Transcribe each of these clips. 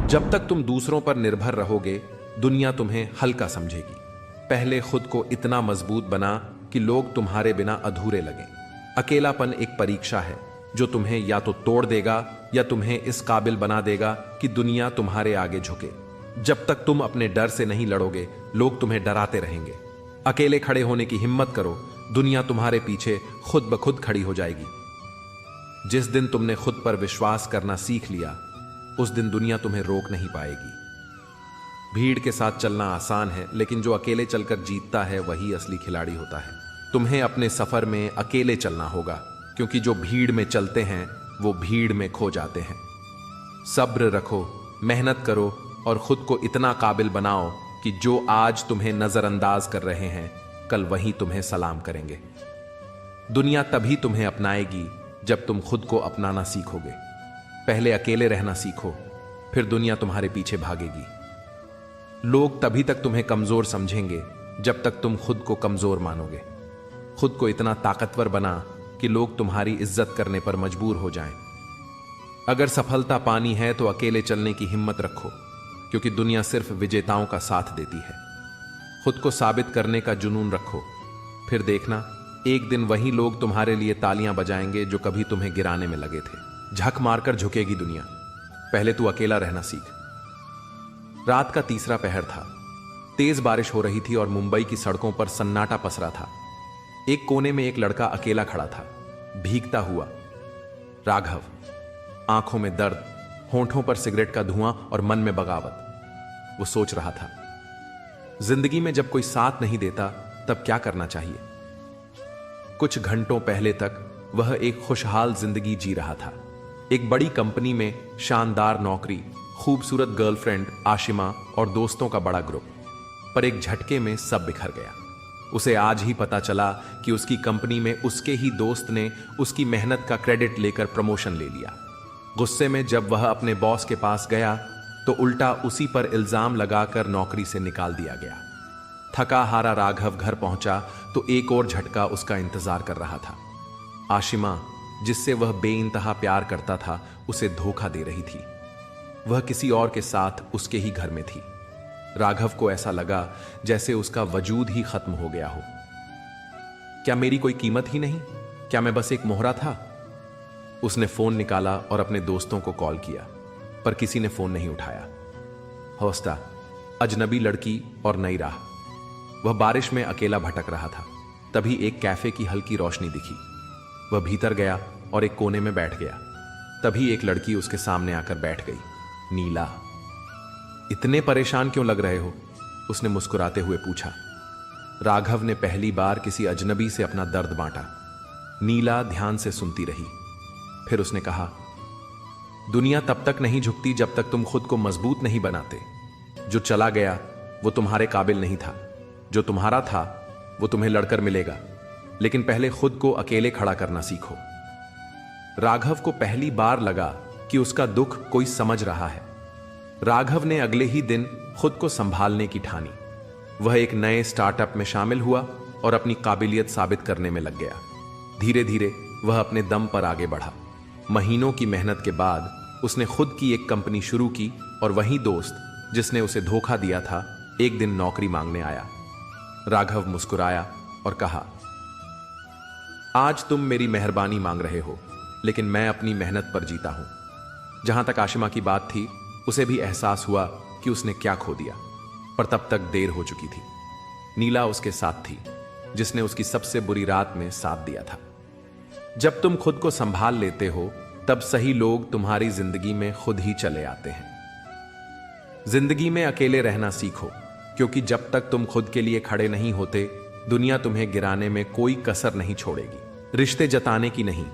जब तक तुम दूसरों पर निर्भर रहोगे, दुनिया तुम्हें हल्का समझेगी। पहले खुद को इतना मजबूत बना कि लोग तुम्हारे बिना अधूरे लगें। अकेलापन एक परीक्षा है जो तुम्हें या तो तोड़ देगा या तुम्हें इस काबिल बना देगा कि दुनिया तुम्हारे आगे झुके। जब तक तुम अपने डर से नहीं लड़ोगे, लोग तुम्हें डराते रहेंगे। अकेले खड़े होने की हिम्मत करो, दुनिया तुम्हारे पीछे खुद ब खुद खड़ी हो जाएगी। जिस दिन तुमने खुद पर विश्वास करना सीख लिया, उस दिन दुनिया तुम्हें रोक नहीं पाएगी। भीड़ के साथ चलना आसान है, लेकिन जो अकेले चलकर जीतता है वही असली खिलाड़ी होता है। तुम्हें अपने सफर में अकेले चलना होगा, क्योंकि जो भीड़ में चलते हैं वो भीड़ में खो जाते हैं। सब्र रखो, मेहनत करो और खुद को इतना काबिल बनाओ कि जो आज तुम्हें नजरअंदाज कर रहे हैं, कल वही तुम्हें सलाम करेंगे। दुनिया तभी तुम्हें अपनाएगी जब तुम खुद को अपनाना सीखोगे। पहले अकेले रहना सीखो, फिर दुनिया तुम्हारे पीछे भागेगी। लोग तभी तक तुम्हें कमजोर समझेंगे जब तक तुम खुद को कमजोर मानोगे। खुद को इतना ताकतवर बना कि लोग तुम्हारी इज्जत करने पर मजबूर हो जाएं। अगर सफलता पानी है तो अकेले चलने की हिम्मत रखो, क्योंकि दुनिया सिर्फ विजेताओं का साथ देती है। खुद को साबित करने का जुनून रखो, फिर देखना एक दिन वही लोग तुम्हारे लिए तालियां बजाएंगे जो कभी तुम्हें गिराने में लगे थे। झक मारकर झुकेगी दुनिया, पहले तू अकेला रहना सीख। रात का तीसरा पहर था। तेज बारिश हो रही थी और मुंबई की सड़कों पर सन्नाटा पसरा था। एक कोने में एक लड़का अकेला खड़ा था, भीगता हुआ। राघव, आंखों में दर्द, होंठों पर सिगरेट का धुआं और मन में बगावत। वो सोच रहा था, जिंदगी में जब कोई साथ नहीं देता तब क्या करना चाहिए। कुछ घंटों पहले तक वह एक खुशहाल जिंदगी जी रहा था। एक बड़ी कंपनी में शानदार नौकरी, खूबसूरत गर्लफ्रेंड आशिमा और दोस्तों का बड़ा ग्रुप। पर एक झटके में सब बिखर गया। उसे आज ही पता चला कि उसकी कंपनी में उसके ही दोस्त ने उसकी मेहनत का क्रेडिट लेकर प्रमोशन ले लिया। गुस्से में जब वह अपने बॉस के पास गया तो उल्टा उसी पर इल्जाम लगाकर नौकरी से निकाल दिया गया। थका हारा राघव घर पहुंचा तो एक और झटका उसका इंतजार कर रहा था। आशिमा, जिससे वह बेइंतहा प्यार करता था, उसे धोखा दे रही थी। वह किसी और के साथ उसके ही घर में थी। राघव को ऐसा लगा जैसे उसका वजूद ही खत्म हो गया हो। क्या मेरी कोई कीमत ही नहीं? क्या मैं बस एक मोहरा था? उसने फोन निकाला और अपने दोस्तों को कॉल किया, पर किसी ने फोन नहीं उठाया। हौसला, अजनबी लड़की और नई राह। वह बारिश में अकेला भटक रहा था। तभी एक कैफे की हल्की रोशनी दिखी। वह भीतर गया और एक कोने में बैठ गया। तभी एक लड़की उसके सामने आकर बैठ गई। नीला, इतने परेशान क्यों लग रहे हो? उसने मुस्कुराते हुए पूछा। राघव ने पहली बार किसी अजनबी से अपना दर्द बांटा। नीला ध्यान से सुनती रही। फिर उसने कहा, दुनिया तब तक नहीं झुकती जब तक तुम खुद को मजबूत नहीं बनाते। जो चला गया वो तुम्हारे काबिल नहीं था। जो तुम्हारा था वो तुम्हें लड़कर मिलेगा, लेकिन पहले खुद को अकेले खड़ा करना सीखो। राघव को पहली बार लगा कि उसका दुख कोई समझ रहा है। राघव ने अगले ही दिन खुद को संभालने की ठानी। वह एक नए स्टार्टअप में शामिल हुआ और अपनी काबिलियत साबित करने में लग गया। धीरे धीरे वह अपने दम पर आगे बढ़ा। महीनों की मेहनत के बाद उसने खुद की एक कंपनी शुरू की और वही दोस्त जिसने उसे धोखा दिया था, एक दिन नौकरी मांगने आया। राघव मुस्कुराया और कहा, आज तुम मेरी मेहरबानी मांग रहे हो, लेकिन मैं अपनी मेहनत पर जीता हूं। जहां तक आशिमा की बात थी, उसे भी एहसास हुआ कि उसने क्या खो दिया, पर तब तक देर हो चुकी थी। नीला उसके साथ थी, जिसने उसकी सबसे बुरी रात में साथ दिया था। जब तुम खुद को संभाल लेते हो, तब सही लोग तुम्हारी जिंदगी में खुद ही चले आते हैं। जिंदगी में अकेले रहना सीखो, क्योंकि जब तक तुम खुद के लिए खड़े नहीं होते, दुनिया तुम्हें गिराने में कोई कसर नहीं छोड़ेगी। रिश्ते जताने की नहीं,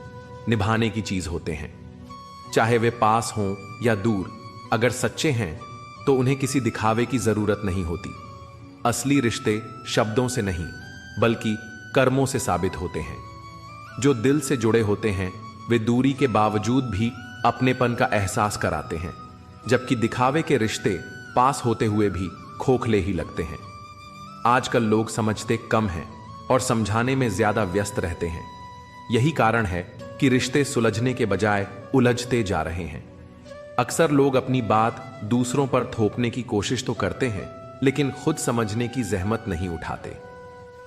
निभाने की चीज होते हैं। चाहे वे पास हों या दूर, अगर सच्चे हैं तो उन्हें किसी दिखावे की जरूरत नहीं होती। असली रिश्ते शब्दों से नहीं, बल्कि कर्मों से साबित होते हैं। जो दिल से जुड़े होते हैं, वे दूरी के बावजूद भी अपनेपन का एहसास कराते हैं, जबकि दिखावे के रिश्ते पास होते हुए भी खोखले ही लगते हैं। आजकल लोग समझते कम हैं और समझाने में ज्यादा व्यस्त रहते हैं। यही कारण है कि रिश्ते सुलझने के बजाय उलझते जा रहे हैं। अक्सर लोग अपनी बात दूसरों पर थोपने की कोशिश तो करते हैं, लेकिन खुद समझने की जहमत नहीं उठाते।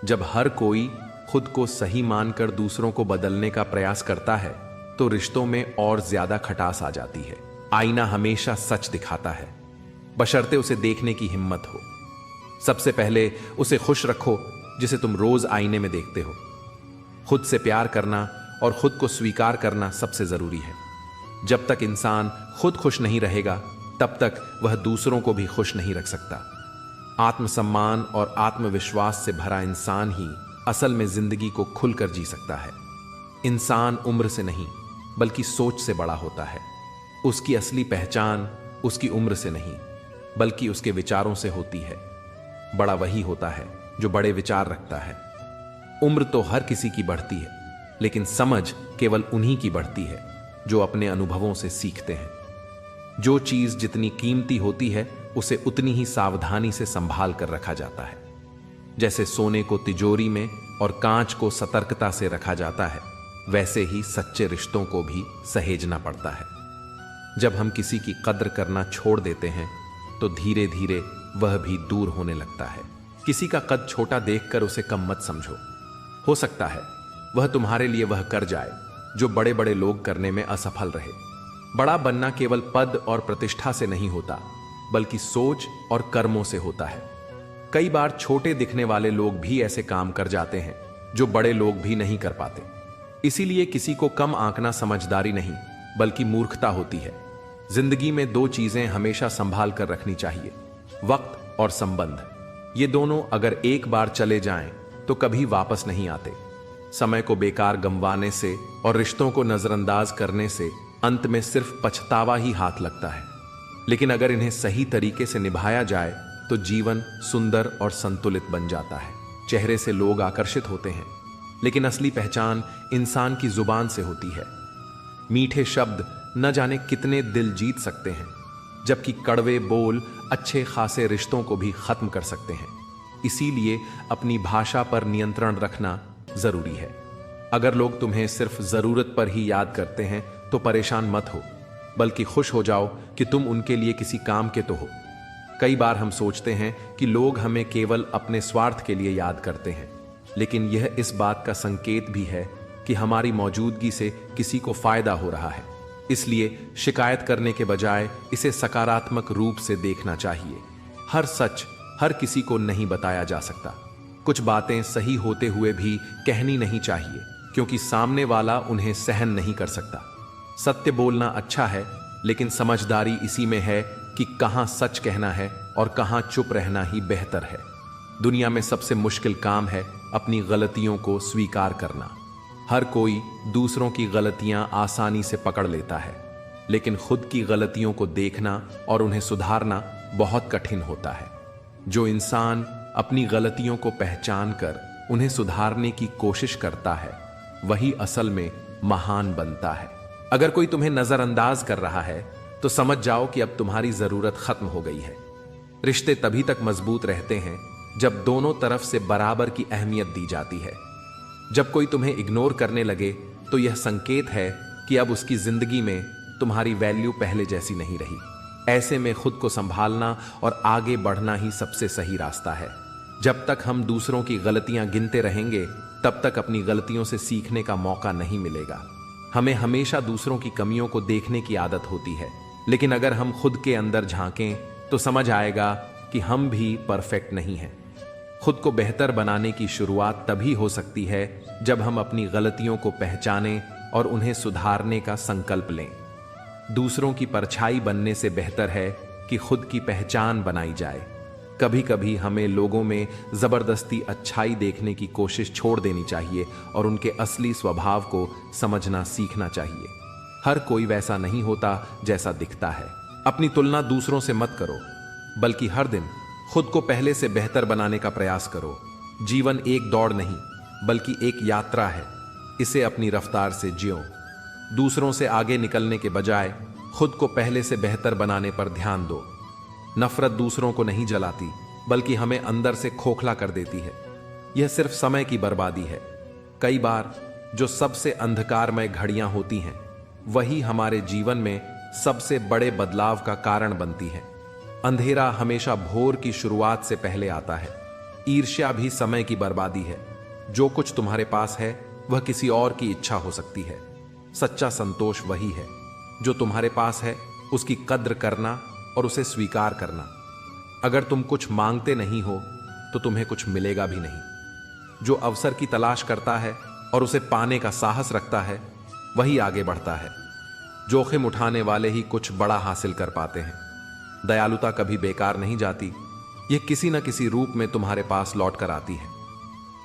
जब हर कोई खुद को सही मानकर दूसरों को बदलने का प्रयास करता है तो रिश्तों में और ज्यादा खटास आ जाती है। आईना हमेशा सच दिखाता है, बशर्ते उसे देखने की हिम्मत हो। सबसे पहले उसे खुश रखो जिसे तुम रोज आईने में देखते हो। खुद से प्यार करना और खुद को स्वीकार करना सबसे जरूरी है। जब तक इंसान खुद खुश नहीं रहेगा तब तक वह दूसरों को भी खुश नहीं रख सकता। आत्मसम्मान और आत्मविश्वास से भरा इंसान ही असल में जिंदगी को खुलकर जी सकता है। इंसान उम्र से नहीं बल्कि सोच से बड़ा होता है। उसकी असली पहचान उसकी उम्र से नहीं बल्कि उसके विचारों से होती है। बड़ा वही होता है जो बड़े विचार रखता है। उम्र तो हर किसी की बढ़ती है, लेकिन समझ केवल उन्हीं की बढ़ती है जो अपने अनुभवों से सीखते हैं। जो चीज जितनी कीमती होती है उसे उतनी ही सावधानी से संभाल कर रखा जाता है। जैसे सोने को तिजोरी में और कांच को सतर्कता से रखा जाता है, वैसे ही सच्चे रिश्तों को भी सहेजना पड़ता है। जब हम किसी की कद्र करना छोड़ देते हैं तो धीरे धीरे वह भी दूर होने लगता है। किसी का कद छोटा देखकर उसे कम मत समझो। हो सकता है वह तुम्हारे लिए वह कर जाए जो बड़े बड़े लोग करने में असफल रहे। बड़ा बनना केवल पद और प्रतिष्ठा से नहीं होता बल्कि सोच और कर्मों से होता है। कई बार छोटे दिखने वाले लोग भी ऐसे काम कर जाते हैं जो बड़े लोग भी नहीं कर पाते। इसीलिए किसी को कम आंकना समझदारी नहीं बल्कि मूर्खता होती है। जिंदगी में दो चीजें हमेशा संभाल कर रखनी चाहिए, वक्त और संबंध। ये दोनों अगर एक बार चले जाएं तो कभी वापस नहीं आते। समय को बेकार गंवाने से और रिश्तों को नजरअंदाज करने से अंत में सिर्फ पछतावा ही हाथ लगता है। लेकिन अगर इन्हें सही तरीके से निभाया जाए तो जीवन सुंदर और संतुलित बन जाता है। चेहरे से लोग आकर्षित होते हैं, लेकिन असली पहचान इंसान की जुबान से होती है। मीठे शब्द न जाने कितने दिल जीत सकते हैं, जबकि कड़वे बोल अच्छे खासे रिश्तों को भी खत्म कर सकते हैं। इसीलिए अपनी भाषा पर नियंत्रण रखना जरूरी है। अगर लोग तुम्हें सिर्फ जरूरत पर ही याद करते हैं तो परेशान मत हो, बल्कि खुश हो जाओ कि तुम उनके लिए किसी काम के तो हो। कई बार हम सोचते हैं कि लोग हमें केवल अपने स्वार्थ के लिए याद करते हैं, लेकिन यह इस बात का संकेत भी है कि हमारी मौजूदगी से किसी को फायदा हो रहा है। इसलिए शिकायत करने के बजाय इसे सकारात्मक रूप से देखना चाहिए। हर सच हर किसी को नहीं बताया जा सकता। कुछ बातें सही होते हुए भी कहनी नहीं चाहिए, क्योंकि सामने वाला उन्हें सहन नहीं कर सकता। सत्य बोलना अच्छा है, लेकिन समझदारी इसी में है कि कहां सच कहना है और कहां चुप रहना ही बेहतर है। दुनिया में सबसे मुश्किल काम है अपनी गलतियों को स्वीकार करना। हर कोई दूसरों की गलतियां आसानी से पकड़ लेता है, लेकिन खुद की गलतियों को देखना और उन्हें सुधारना बहुत कठिन होता है। जो इंसान अपनी गलतियों को पहचान कर उन्हें सुधारने की कोशिश करता है, वही असल में महान बनता है। अगर कोई तुम्हें नजरअंदाज कर रहा है तो समझ जाओ कि अब तुम्हारी जरूरत खत्म हो गई है। रिश्ते तभी तक मजबूत रहते हैं जब दोनों तरफ से बराबर की अहमियत दी जाती है। जब कोई तुम्हें इग्नोर करने लगे तो यह संकेत है कि अब उसकी जिंदगी में तुम्हारी वैल्यू पहले जैसी नहीं रही। ऐसे में खुद को संभालना और आगे बढ़ना ही सबसे सही रास्ता है। जब तक हम दूसरों की गलतियां गिनते रहेंगे तब तक अपनी गलतियों से सीखने का मौका नहीं मिलेगा। हमें हमेशा दूसरों की कमियों को देखने की आदत होती है, लेकिन अगर हम खुद के अंदर झांकें तो समझ आएगा कि हम भी परफेक्ट नहीं हैं। खुद को बेहतर बनाने की शुरुआत तभी हो सकती है जब हम अपनी गलतियों को पहचानें और उन्हें सुधारने का संकल्प लें। दूसरों की परछाई बनने से बेहतर है कि खुद की पहचान बनाई जाए। कभी कभी हमें लोगों में जबरदस्ती अच्छाई देखने की कोशिश छोड़ देनी चाहिए और उनके असली स्वभाव को समझना सीखना चाहिए। हर कोई वैसा नहीं होता जैसा दिखता है। अपनी तुलना दूसरों से मत करो, बल्कि हर दिन खुद को पहले से बेहतर बनाने का प्रयास करो। जीवन एक दौड़ नहीं बल्कि एक यात्रा है, इसे अपनी रफ्तार से जियो। दूसरों से आगे निकलने के बजाय खुद को पहले से बेहतर बनाने पर ध्यान दो। नफरत दूसरों को नहीं जलाती बल्कि हमें अंदर से खोखला कर देती है। यह सिर्फ समय की बर्बादी है। कई बार जो सबसे अंधकारमय घड़ियां होती हैं वही हमारे जीवन में सबसे बड़े बदलाव का कारण बनती है। अंधेरा हमेशा भोर की शुरुआत से पहले आता है। ईर्ष्या भी समय की बर्बादी है। जो कुछ तुम्हारे पास है वह किसी और की इच्छा हो सकती है। सच्चा संतोष वही है जो तुम्हारे पास है, उसकी कद्र करना और उसे स्वीकार करना। अगर तुम कुछ मांगते नहीं हो तो तुम्हें कुछ मिलेगा भी नहीं। जो अवसर की तलाश करता है और उसे पाने का साहस रखता है वही आगे बढ़ता है। जोखिम उठाने वाले ही कुछ बड़ा हासिल कर पाते हैं। दयालुता कभी बेकार नहीं जाती, यह किसी न किसी रूप में तुम्हारे पास लौट कर आती है।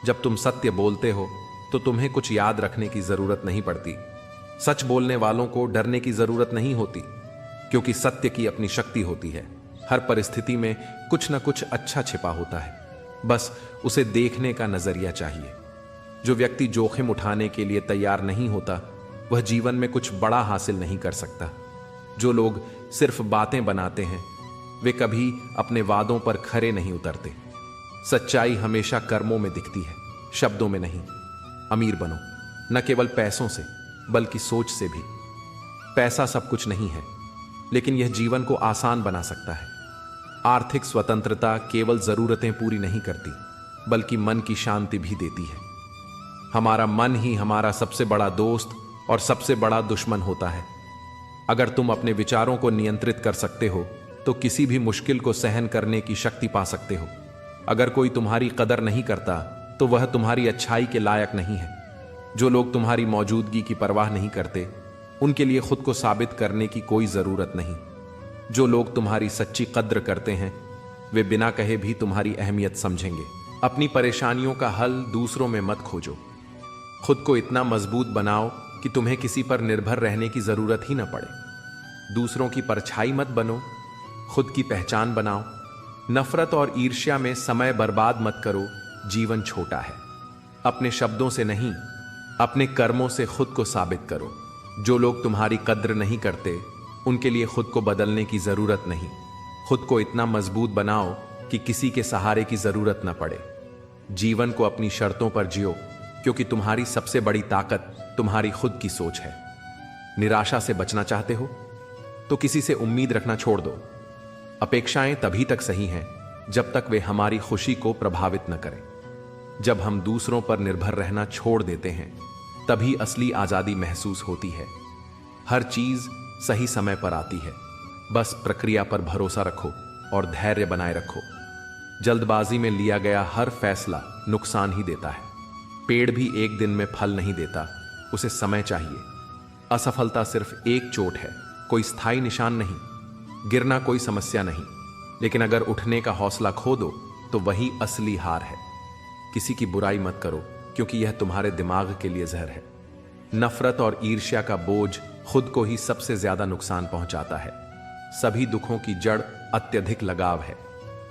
जब तुम सत्य बोलते हो तो तुम्हें कुछ याद रखने की जरूरत नहीं पड़ती। सच बोलने वालों को डरने की जरूरत नहीं होती, क्योंकि सत्य की अपनी शक्ति होती है। हर परिस्थिति में कुछ न कुछ अच्छा छिपा होता है, बस उसे देखने का नजरिया चाहिए। जो व्यक्ति जोखिम उठाने के लिए तैयार नहीं होता वह जीवन में कुछ बड़ा हासिल नहीं कर सकता। जो लोग सिर्फ बातें बनाते हैं वे कभी अपने वादों पर खरे नहीं उतरते। सच्चाई हमेशा कर्मों में दिखती है, शब्दों में नहीं। अमीर बनो, न केवल पैसों से बल्कि सोच से भी। पैसा सब कुछ नहीं है, लेकिन यह जीवन को आसान बना सकता है। आर्थिक स्वतंत्रता केवल जरूरतें पूरी नहीं करती बल्कि मन की शांति भी देती है। हमारा मन ही हमारा सबसे बड़ा दोस्त और सबसे बड़ा दुश्मन होता है। अगर तुम अपने विचारों को नियंत्रित कर सकते हो तो किसी भी मुश्किल को सहन करने की शक्ति पा सकते हो। अगर कोई तुम्हारी कदर नहीं करता तो वह तुम्हारी अच्छाई के लायक नहीं है। जो लोग तुम्हारी मौजूदगी की परवाह नहीं करते उनके लिए खुद को साबित करने की कोई जरूरत नहीं। जो लोग तुम्हारी सच्ची कद्र करते हैं वे बिना कहे भी तुम्हारी अहमियत समझेंगे। अपनी परेशानियों का हल दूसरों में मत खोजो। खुद को इतना मजबूत बनाओ कि तुम्हें किसी पर निर्भर रहने की जरूरत ही न पड़े। दूसरों की परछाई मत बनो, खुद की पहचान बनाओ। नफरत और ईर्ष्या में समय बर्बाद मत करो, जीवन छोटा है। अपने शब्दों से नहीं, अपने कर्मों से खुद को साबित करो। जो लोग तुम्हारी कद्र नहीं करते उनके लिए खुद को बदलने की जरूरत नहीं। खुद को इतना मजबूत बनाओ कि किसी के सहारे की जरूरत न पड़े। जीवन को अपनी शर्तों पर जियो, क्योंकि तुम्हारी सबसे बड़ी ताकत तुम्हारी खुद की सोच है। निराशा से बचना चाहते हो तो किसी से उम्मीद रखना छोड़ दो। अपेक्षाएं तभी तक सही हैं जब तक वे हमारी खुशी को प्रभावित न करें। जब हम दूसरों पर निर्भर रहना छोड़ देते हैं तभी असली आजादी महसूस होती है। हर चीज सही समय पर आती है, बस प्रक्रिया पर भरोसा रखो और धैर्य बनाए रखो। जल्दबाजी में लिया गया हर फैसला नुकसान ही देता है। पेड़ भी एक दिन में फल नहीं देता, उसे समय चाहिए। असफलता सिर्फ एक चोट है, कोई स्थायी निशान नहीं। गिरना कोई समस्या नहीं, लेकिन अगर उठने का हौसला खो दो तो वही असली हार है। किसी की बुराई मत करो, क्योंकि यह तुम्हारे दिमाग के लिए जहर है। नफरत और ईर्ष्या का बोझ खुद को ही सबसे ज्यादा नुकसान पहुंचाता है। सभी दुखों की जड़ अत्यधिक लगाव है।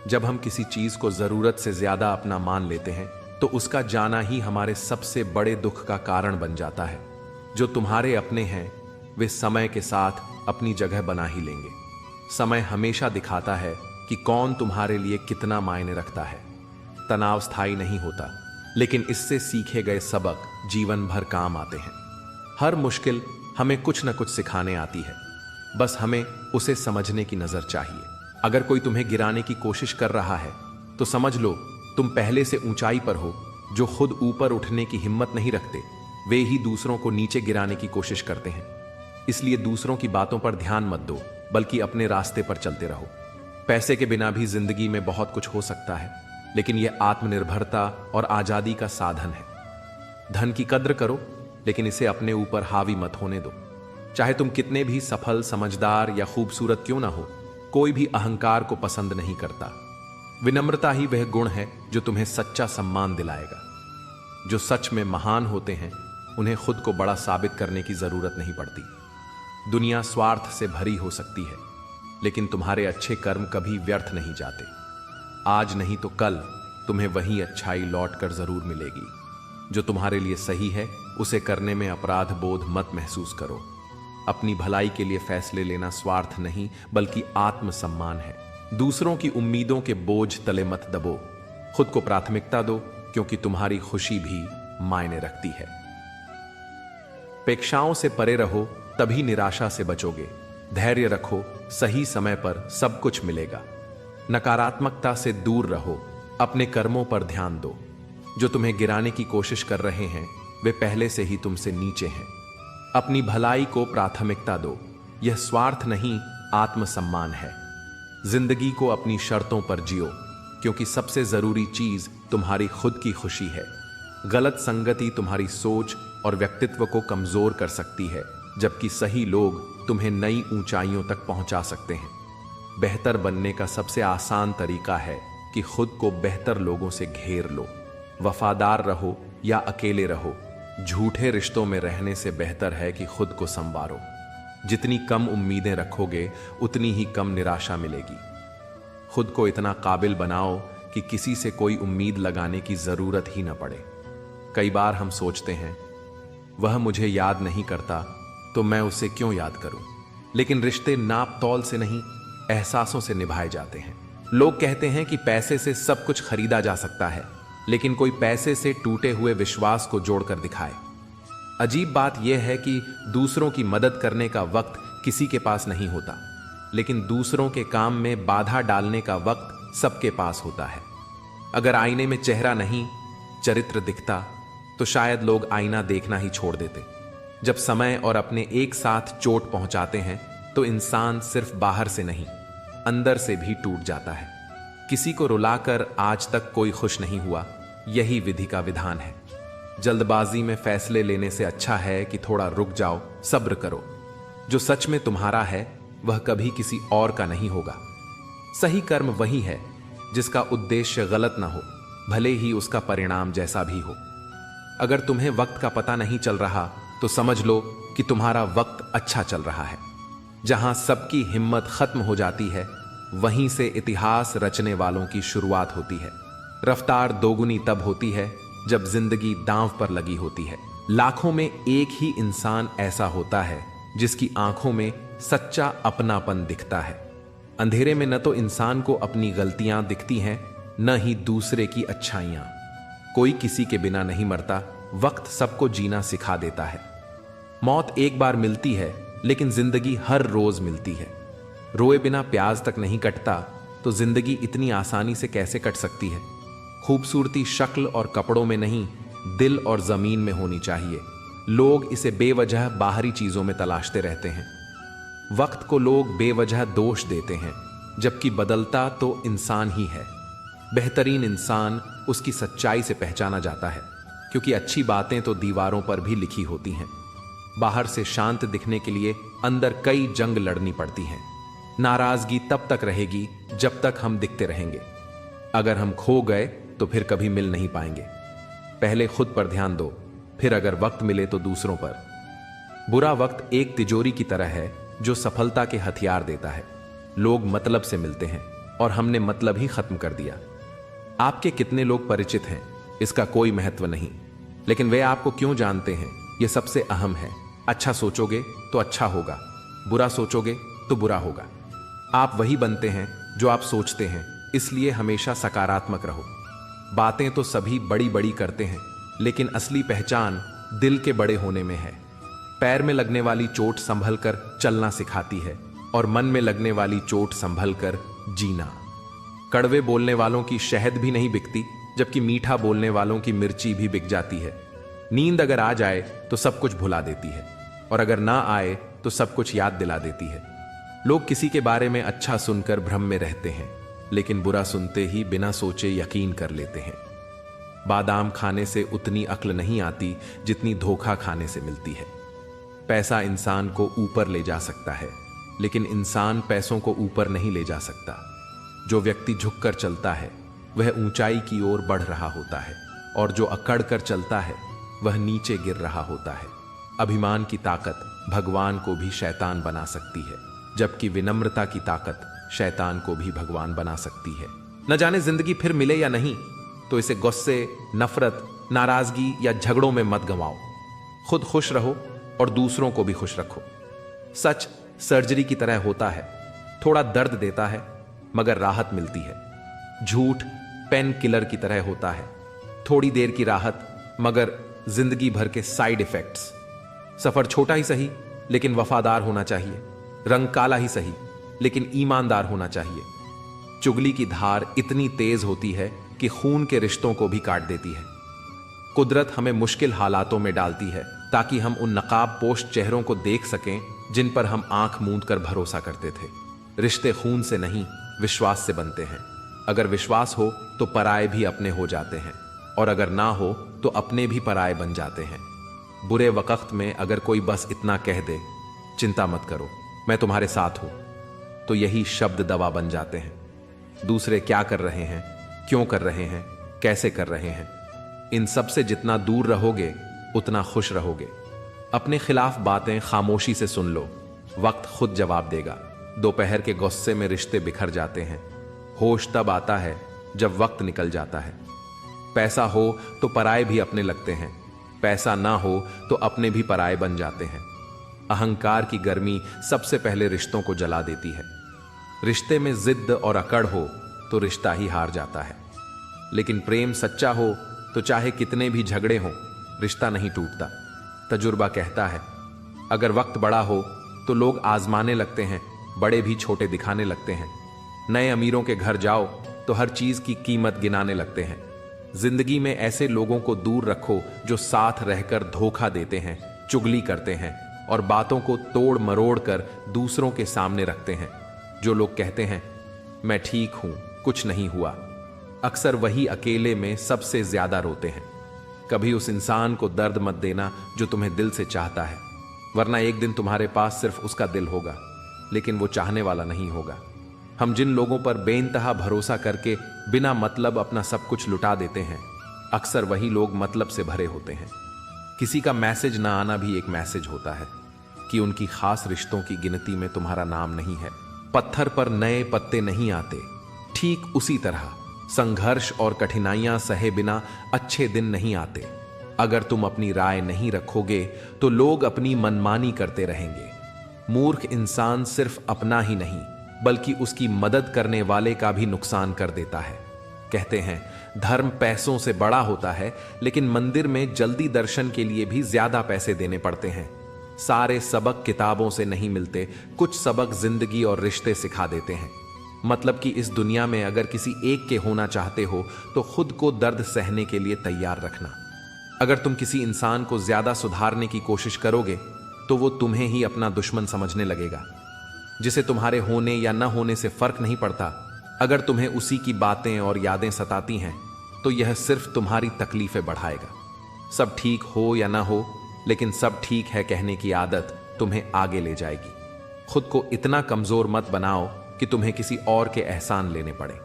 जब हम किसी चीज को जरूरत से ज्यादा अपना मान लेते हैं तो उसका जाना ही हमारे सबसे बड़े दुख का कारण बन जाता है। जो तुम्हारे अपने हैं वे समय के साथ अपनी जगह बना ही लेंगे। समय हमेशा दिखाता है कि कौन तुम्हारे लिए कितना मायने रखता है। तनाव स्थायी नहीं होता, लेकिन इससे सीखे गए सबक जीवन भर काम आते हैं। हर मुश्किल हमें कुछ न कुछ सिखाने आती है, बस हमें उसे समझने की नजर चाहिए। अगर कोई तुम्हें गिराने की कोशिश कर रहा है तो समझ लो तुम पहले से ऊंचाई पर हो। जो खुद ऊपर उठने की हिम्मत नहीं रखते वे ही दूसरों को नीचे गिराने की कोशिश करते हैं। इसलिए दूसरों की बातों पर ध्यान मत दो, बल्कि अपने रास्ते पर चलते रहो। पैसे के बिना भी जिंदगी में बहुत कुछ हो सकता है, लेकिन यह आत्मनिर्भरता और आजादी का साधन है। धन की कद्र करो, लेकिन इसे अपने ऊपर हावी मत होने दो। चाहे तुम कितने भी सफल, समझदार या खूबसूरत क्यों ना हो, कोई भी अहंकार को पसंद नहीं करता। विनम्रता ही वह गुण है जो तुम्हें सच्चा सम्मान दिलाएगा। जो सच में महान होते हैं उन्हें खुद को बड़ा साबित करने की जरूरत नहीं पड़ती। दुनिया स्वार्थ से भरी हो सकती है, लेकिन तुम्हारे अच्छे कर्म कभी व्यर्थ नहीं जाते। आज नहीं तो कल तुम्हें वही अच्छाई लौट कर जरूर मिलेगी। जो तुम्हारे लिए सही है उसे करने में अपराध बोध मत महसूस करो। अपनी भलाई के लिए फैसले लेना स्वार्थ नहीं बल्कि आत्मसम्मान है। दूसरों की उम्मीदों के बोझ तले मत दबो। खुद को प्राथमिकता दो, क्योंकि तुम्हारी खुशी भी मायने रखती है। अपेक्षाओं से परे रहो, तभी निराशा से बचोगे। धैर्य रखो, सही समय पर सब कुछ मिलेगा। नकारात्मकता से दूर रहो, अपने कर्मों पर ध्यान दो। जो तुम्हें गिराने की कोशिश कर रहे हैं वे पहले से ही तुमसे नीचे हैं। अपनी भलाई को प्राथमिकता दो, यह स्वार्थ नहीं आत्मसम्मान है। जिंदगी को अपनी शर्तों पर जियो, क्योंकि सबसे जरूरी चीज तुम्हारी खुद की खुशी है। गलत संगति तुम्हारी सोच और व्यक्तित्व को कमजोर कर सकती है, जबकि सही लोग तुम्हें नई ऊंचाइयों तक पहुंचा सकते हैं। बेहतर बनने का सबसे आसान तरीका है कि खुद को बेहतर लोगों से घेर लो। वफादार रहो या अकेले रहो, झूठे रिश्तों में रहने से बेहतर है कि खुद को संवारो। जितनी कम उम्मीदें रखोगे उतनी ही कम निराशा मिलेगी। खुद को इतना काबिल बनाओ कि किसी से कोई उम्मीद लगाने की जरूरत ही न पड़े। कई बार हम सोचते हैं वह मुझे याद नहीं करता तो मैं उसे क्यों याद करूं, लेकिन रिश्ते नाप तौल से नहीं एहसासों से निभाए जाते हैं। लोग कहते हैं कि पैसे से सब कुछ खरीदा जा सकता है, लेकिन कोई पैसे से टूटे हुए विश्वास को जोड़कर दिखाए। अजीब बात यह है कि दूसरों की मदद करने का वक्त किसी के पास नहीं होता, लेकिन दूसरों के काम में बाधा डालने का वक्त सबके पास होता है। अगर आईने में चेहरा नहीं चरित्र दिखता तो शायद लोग आईना देखना ही छोड़ देते। जब समय और अपने एक साथ चोट पहुंचाते हैं तो इंसान सिर्फ बाहर से नहीं अंदर से भी टूट जाता है। किसी को रुलाकर आज तक कोई खुश नहीं हुआ, यही विधि का विधान है। जल्दबाजी में फैसले लेने से अच्छा है कि थोड़ा रुक जाओ, सब्र करो। जो सच में तुम्हारा है वह कभी किसी और का नहीं होगा। सही कर्म वही है जिसका उद्देश्य गलत ना हो, भले ही उसका परिणाम जैसा भी हो। अगर तुम्हें वक्त का पता नहीं चल रहा तो समझ लो कि तुम्हारा वक्त अच्छा चल रहा है। जहां सबकी हिम्मत खत्म हो जाती है वहीं से इतिहास रचने वालों की शुरुआत होती है। रफ्तार दोगुनी तब होती है जब जिंदगी दांव पर लगी होती है। लाखों में एक ही इंसान ऐसा होता है जिसकी आंखों में सच्चा अपनापन दिखता है। अंधेरे में न तो इंसान को अपनी गलतियां दिखती हैं, न ही दूसरे की अच्छाइयां। कोई किसी के बिना नहीं मरता, वक्त सबको जीना सिखा देता है। मौत एक बार मिलती है, लेकिन जिंदगी हर रोज मिलती है। रोए बिना प्याज तक नहीं कटता, तो जिंदगी इतनी आसानी से कैसे कट सकती है। खूबसूरती शक्ल और कपड़ों में नहीं, दिल और जमीन में होनी चाहिए। लोग इसे बेवजह बाहरी चीजों में तलाशते रहते हैं। वक्त को लोग बेवजह दोष देते हैं, जबकि बदलता तो इंसान ही है। बेहतरीन इंसान उसकी सच्चाई से पहचाना जाता है, क्योंकि अच्छी बातें तो दीवारों पर भी लिखी होती हैं। बाहर से शांत दिखने के लिए अंदर कई जंग लड़नी पड़ती हैं। नाराजगी तब तक रहेगी जब तक हम दिखते रहेंगे। अगर हम खो गए तो फिर कभी मिल नहीं पाएंगे। पहले खुद पर ध्यान दो, फिर अगर वक्त मिले तो दूसरों पर। बुरा वक्त एक तिजोरी की तरह है जो सफलता के हथियार देता है। लोग मतलब से मिलते हैं और हमने मतलब ही खत्म कर दिया। आपके कितने लोग परिचित हैं इसका कोई महत्व नहीं, लेकिन वे आपको क्यों जानते हैं यह सबसे अहम है। अच्छा सोचोगे तो अच्छा होगा, बुरा सोचोगे तो बुरा होगा। आप वही बनते हैं जो आप सोचते हैं, इसलिए हमेशा सकारात्मक रहो। बातें तो सभी बड़ी बड़ी करते हैं, लेकिन असली पहचान दिल के बड़े होने में है। पैर में लगने वाली चोट संभल कर चलना सिखाती है और मन में लगने वाली चोट संभल कर जीना। कड़वे बोलने वालों की शहद भी नहीं बिकती, जबकि मीठा बोलने वालों की मिर्ची भी बिक जाती है। नींद अगर आ जाए तो सब कुछ भुला देती है, और अगर ना आए तो सब कुछ याद दिला देती है। लोग किसी के बारे में अच्छा सुनकर भ्रम में रहते हैं, लेकिन बुरा सुनते ही बिना सोचे यकीन कर लेते हैं। बादाम खाने से उतनी अक्ल नहीं आती जितनी धोखा खाने से मिलती है। पैसा इंसान को ऊपर ले जा सकता है, लेकिन इंसान पैसों को ऊपर नहीं ले जा सकता। जो व्यक्ति झुककर चलता है वह ऊंचाई की ओर बढ़ रहा होता है, और जो अकड़ कर चलता है वह नीचे गिर रहा होता है। अभिमान की ताकत भगवान को भी शैतान बना सकती है, जबकि विनम्रता की ताकत शैतान को भी भगवान बना सकती है। न जाने जिंदगी फिर मिले या नहीं, तो इसे गुस्से, नफरत, नाराजगी या झगड़ों में मत गंवाओ। खुद खुश रहो और दूसरों को भी खुश रखो। सच सर्जरी की तरह होता है, थोड़ा दर्द देता है मगर राहत मिलती है। झूठ पेन किलर की तरह होता है, थोड़ी देर की राहत मगर जिंदगी भर के साइड इफेक्ट्स। सफर छोटा ही सही, लेकिन वफादार होना चाहिए। रंग काला ही सही, लेकिन ईमानदार होना चाहिए। चुगली की धार इतनी तेज होती है कि खून के रिश्तों को भी काट देती है। कुदरत हमें मुश्किल हालातों में डालती है ताकि हम उन नकाब पोस्ट चेहरों को देख सकें जिन पर हम आंख मूंद कर भरोसा करते थे। रिश्ते खून से नहीं, विश्वास से बनते हैं। अगर विश्वास हो तो पराये भी अपने हो जाते हैं, और अगर ना हो तो अपने भी पराये बन जाते हैं। बुरे वक्त में अगर कोई बस इतना कह दे, चिंता मत करो, मैं तुम्हारे साथ हूं, तो यही शब्द दवा बन जाते हैं। दूसरे क्या कर रहे हैं, क्यों कर रहे हैं, कैसे कर रहे हैं, इन सब से जितना दूर रहोगे उतना खुश रहोगे। अपने खिलाफ बातें खामोशी से सुन लो, वक्त खुद जवाब देगा। दोपहर के गुस्से में रिश्ते बिखर जाते हैं। होश तब आता है जब वक्त निकल जाता है। पैसा हो तो पराये भी अपने लगते हैं, पैसा ना हो तो अपने भी पराये बन जाते हैं। अहंकार की गर्मी सबसे पहले रिश्तों को जला देती है। रिश्ते में जिद और अकड़ हो तो रिश्ता ही हार जाता है, लेकिन प्रेम सच्चा हो तो चाहे कितने भी झगड़े हों, रिश्ता नहीं टूटता। तजुर्बा कहता है, अगर वक्त बड़ा हो तो लोग आजमाने लगते हैं, बड़े भी छोटे दिखाने लगते हैं। नए अमीरों के घर जाओ तो हर चीज की कीमत गिनाने लगते हैं। जिंदगी में ऐसे लोगों को दूर रखो जो साथ रहकर धोखा देते हैं, चुगली करते हैं और बातों को तोड़ मरोड़ कर दूसरों के सामने रखते हैं। जो लोग कहते हैं मैं ठीक हूं, कुछ नहीं हुआ, अक्सर वही अकेले में सबसे ज्यादा रोते हैं। कभी उस इंसान को दर्द मत देना जो तुम्हें दिल से चाहता है, वरना एक दिन तुम्हारे पास सिर्फ उसका दिल होगा, लेकिन वो चाहने वाला नहीं होगा। हम जिन लोगों पर बेइंतहा भरोसा करके बिना मतलब अपना सब कुछ लुटा देते हैं, अक्सर वही लोग मतलब से भरे होते हैं। किसी का मैसेज ना आना भी एक मैसेज होता है कि उनकी खास रिश्तों की गिनती में तुम्हारा नाम नहीं है। पत्थर पर नए पत्ते नहीं आते, ठीक उसी तरह संघर्ष और कठिनाइयां सहे बिना अच्छे दिन नहीं आते। अगर तुम अपनी राय नहीं रखोगे तो लोग अपनी मनमानी करते रहेंगे। मूर्ख इंसान सिर्फ अपना ही नहीं बल्कि उसकी मदद करने वाले का भी नुकसान कर देता है। कहते हैं धर्म पैसों से बड़ा होता है, लेकिन मंदिर में जल्दी दर्शन के लिए भी ज्यादा पैसे देने पड़ते हैं। सारे सबक किताबों से नहीं मिलते, कुछ सबक जिंदगी और रिश्ते सिखा देते हैं। मतलब कि इस दुनिया में अगर किसी एक के होना चाहते हो तो खुद को दर्द सहने के लिए तैयार रखना। अगर तुम किसी इंसान को ज्यादा सुधारने की कोशिश करोगे तो वो तुम्हें ही अपना दुश्मन समझने लगेगा। जिसे तुम्हारे होने या न होने से फर्क नहीं पड़ता, अगर तुम्हें उसी की बातें और यादें सताती हैं तो यह सिर्फ तुम्हारी तकलीफें बढ़ाएगा। सब ठीक हो या ना हो, लेकिन सब ठीक है कहने की आदत तुम्हें आगे ले जाएगी। खुद को इतना कमजोर मत बनाओ कि तुम्हें किसी और के एहसान लेने पड़े।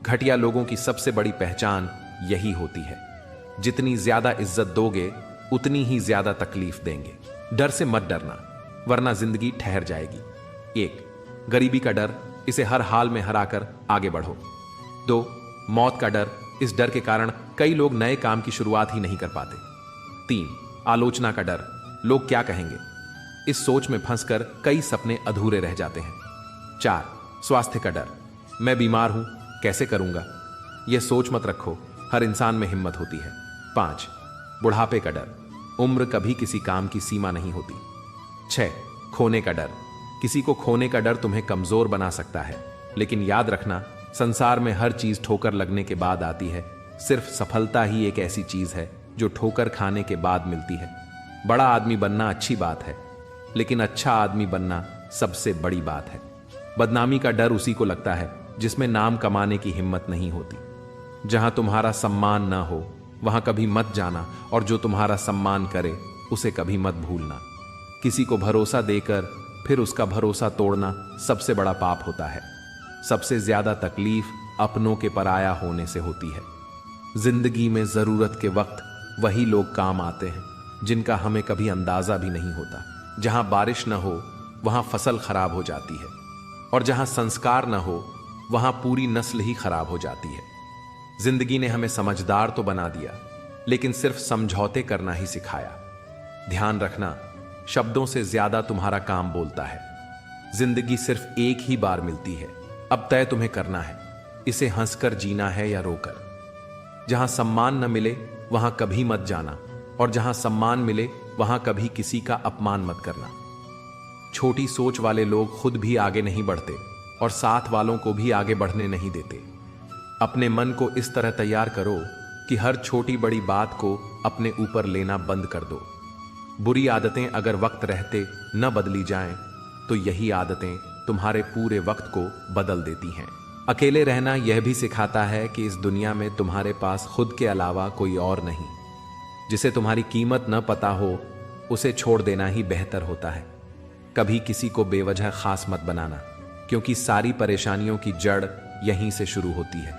घटिया लोगों की सबसे बड़ी पहचान यही होती है, जितनी ज्यादा इज्जत दोगे उतनी ही ज्यादा तकलीफ देंगे। डर से मत डरना, वरना जिंदगी ठहर जाएगी। 1. गरीबी का डर, इसे हर हाल में हराकर आगे बढ़ो। 2. मौत का डर, इस डर के कारण कई लोग नए काम की शुरुआत ही नहीं कर पाते। 3. आलोचना का डर, लोग क्या कहेंगे, इस सोच में फंसकर कई सपने अधूरे रह जाते हैं। 4. स्वास्थ्य का डर, मैं बीमार हूं, कैसे करूंगा, यह सोच मत रखो, हर इंसान में हिम्मत होती है। 5. बुढ़ापे का डर, उम्र कभी किसी काम की सीमा नहीं होती। 6. खोने का डर, किसी को खोने का डर तुम्हें कमजोर बना सकता है, लेकिन याद रखना संसार में हर चीज ठोकर लगने के बाद आती है। सिर्फ सफलता ही एक ऐसी चीज है जो ठोकर खाने के बाद मिलती है। बड़ा आदमी बनना अच्छी बात है, लेकिन अच्छा आदमी बनना सबसे बड़ी बात है। बदनामी का डर उसी को लगता है जिसमें नाम कमाने की हिम्मत नहीं होती। जहां तुम्हारा सम्मान ना हो वहां कभी मत जाना, और जो तुम्हारा सम्मान करे उसे कभी मत भूलना। किसी को भरोसा देकर फिर उसका भरोसा तोड़ना सबसे बड़ा पाप होता है। सबसे ज्यादा तकलीफ अपनों के पराया होने से होती है। जिंदगी में जरूरत के वक्त वही लोग काम आते हैं जिनका हमें कभी अंदाजा भी नहीं होता। जहां बारिश न हो वहां फसल खराब हो जाती है, और जहां संस्कार न हो वहां पूरी नस्ल ही खराब हो जाती है। जिंदगी ने हमें समझदार तो बना दिया, लेकिन सिर्फ समझौते करना ही सिखाया। ध्यान रखना, शब्दों से ज्यादा तुम्हारा काम बोलता है। जिंदगी सिर्फ एक ही बार मिलती है, अब तय तुम्हें करना है, इसे हंसकर जीना है या रोकर। जहां सम्मान न मिले वहां कभी मत जाना, और जहां सम्मान मिले वहां कभी किसी का अपमान मत करना। छोटी सोच वाले लोग खुद भी आगे नहीं बढ़ते और साथ वालों को भी आगे बढ़ने नहीं देते। अपने मन को इस तरह तैयार करो कि हर छोटी बड़ी बात को अपने ऊपर लेना बंद कर दो। बुरी आदतें अगर वक्त रहते न बदली जाएं, तो यही आदतें तुम्हारे पूरे वक्त को बदल देती हैं। अकेले रहना यह भी सिखाता है कि इस दुनिया में तुम्हारे पास खुद के अलावा कोई और नहीं। जिसे तुम्हारी कीमत न पता हो उसे छोड़ देना ही बेहतर होता है। कभी किसी को बेवजह खास मत बनाना, क्योंकि सारी परेशानियों की जड़ यहीं से शुरू होती है।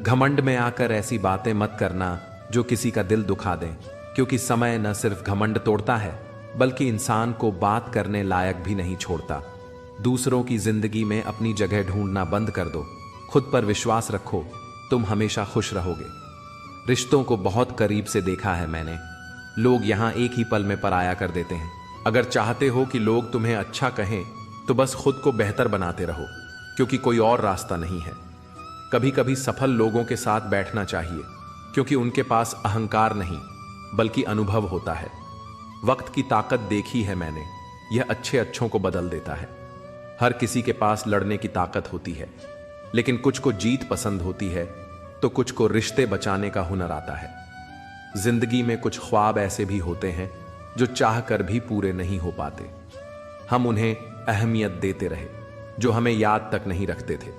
घमंड में आकर ऐसी बातें मत करना जो किसी का दिल दुखा दें, क्योंकि समय न सिर्फ घमंड तोड़ता है बल्कि इंसान को बात करने लायक भी नहीं छोड़ता। दूसरों की जिंदगी में अपनी जगह ढूंढना बंद कर दो। खुद पर विश्वास रखो, तुम हमेशा खुश रहोगे। रिश्तों को बहुत करीब से देखा है मैंने। लोग यहां एक ही पल में पराया कर देते हैं। अगर चाहते हो कि लोग तुम्हें अच्छा कहें तो बस खुद को बेहतर बनाते रहो, क्योंकि कोई और रास्ता नहीं है। कभी कभी सफल लोगों के साथ बैठना चाहिए, क्योंकि उनके पास अहंकार नहीं बल्कि अनुभव होता है। वक्त की ताकत देखी है मैंने, यह अच्छे अच्छों को बदल देता है। हर किसी के पास लड़ने की ताकत होती है, लेकिन कुछ को जीत पसंद होती है तो कुछ को रिश्ते बचाने का हुनर आता है। जिंदगी में कुछ ख्वाब ऐसे भी होते हैं जो चाह कर भी पूरे नहीं हो पाते। हम उन्हें अहमियत देते रहे जो हमें याद तक नहीं रखते थे।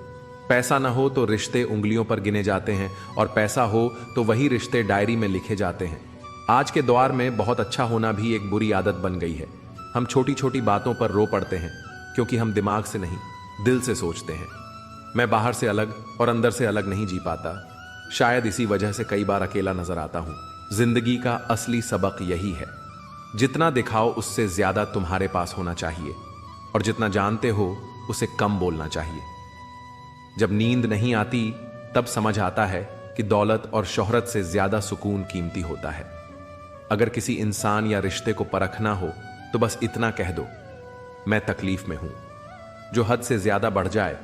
पैसा ना हो तो रिश्ते उंगलियों पर गिने जाते हैं, और पैसा हो तो वही रिश्ते डायरी में लिखे जाते हैं। आज के दौर में बहुत अच्छा होना भी एक बुरी आदत बन गई है। हम छोटी छोटी बातों पर रो पड़ते हैं, क्योंकि हम दिमाग से नहीं दिल से सोचते हैं। मैं बाहर से अलग और अंदर से अलग नहीं जी पाता। शायद इसी वजह से कई बार अकेला नजर आता हूं। जिंदगी का असली सबक यही है, जितना दिखाओ उससे ज्यादा तुम्हारे पास होना चाहिए, और जितना जानते हो उसे कम बोलना चाहिए। जब नींद नहीं आती तब समझ आता है कि दौलत और शोहरत से ज्यादा सुकून कीमती होता है। अगर किसी इंसान या रिश्ते को परखना हो तो बस इतना कह दो, मैं तकलीफ में हूं। जो हद से ज्यादा बढ़ जाए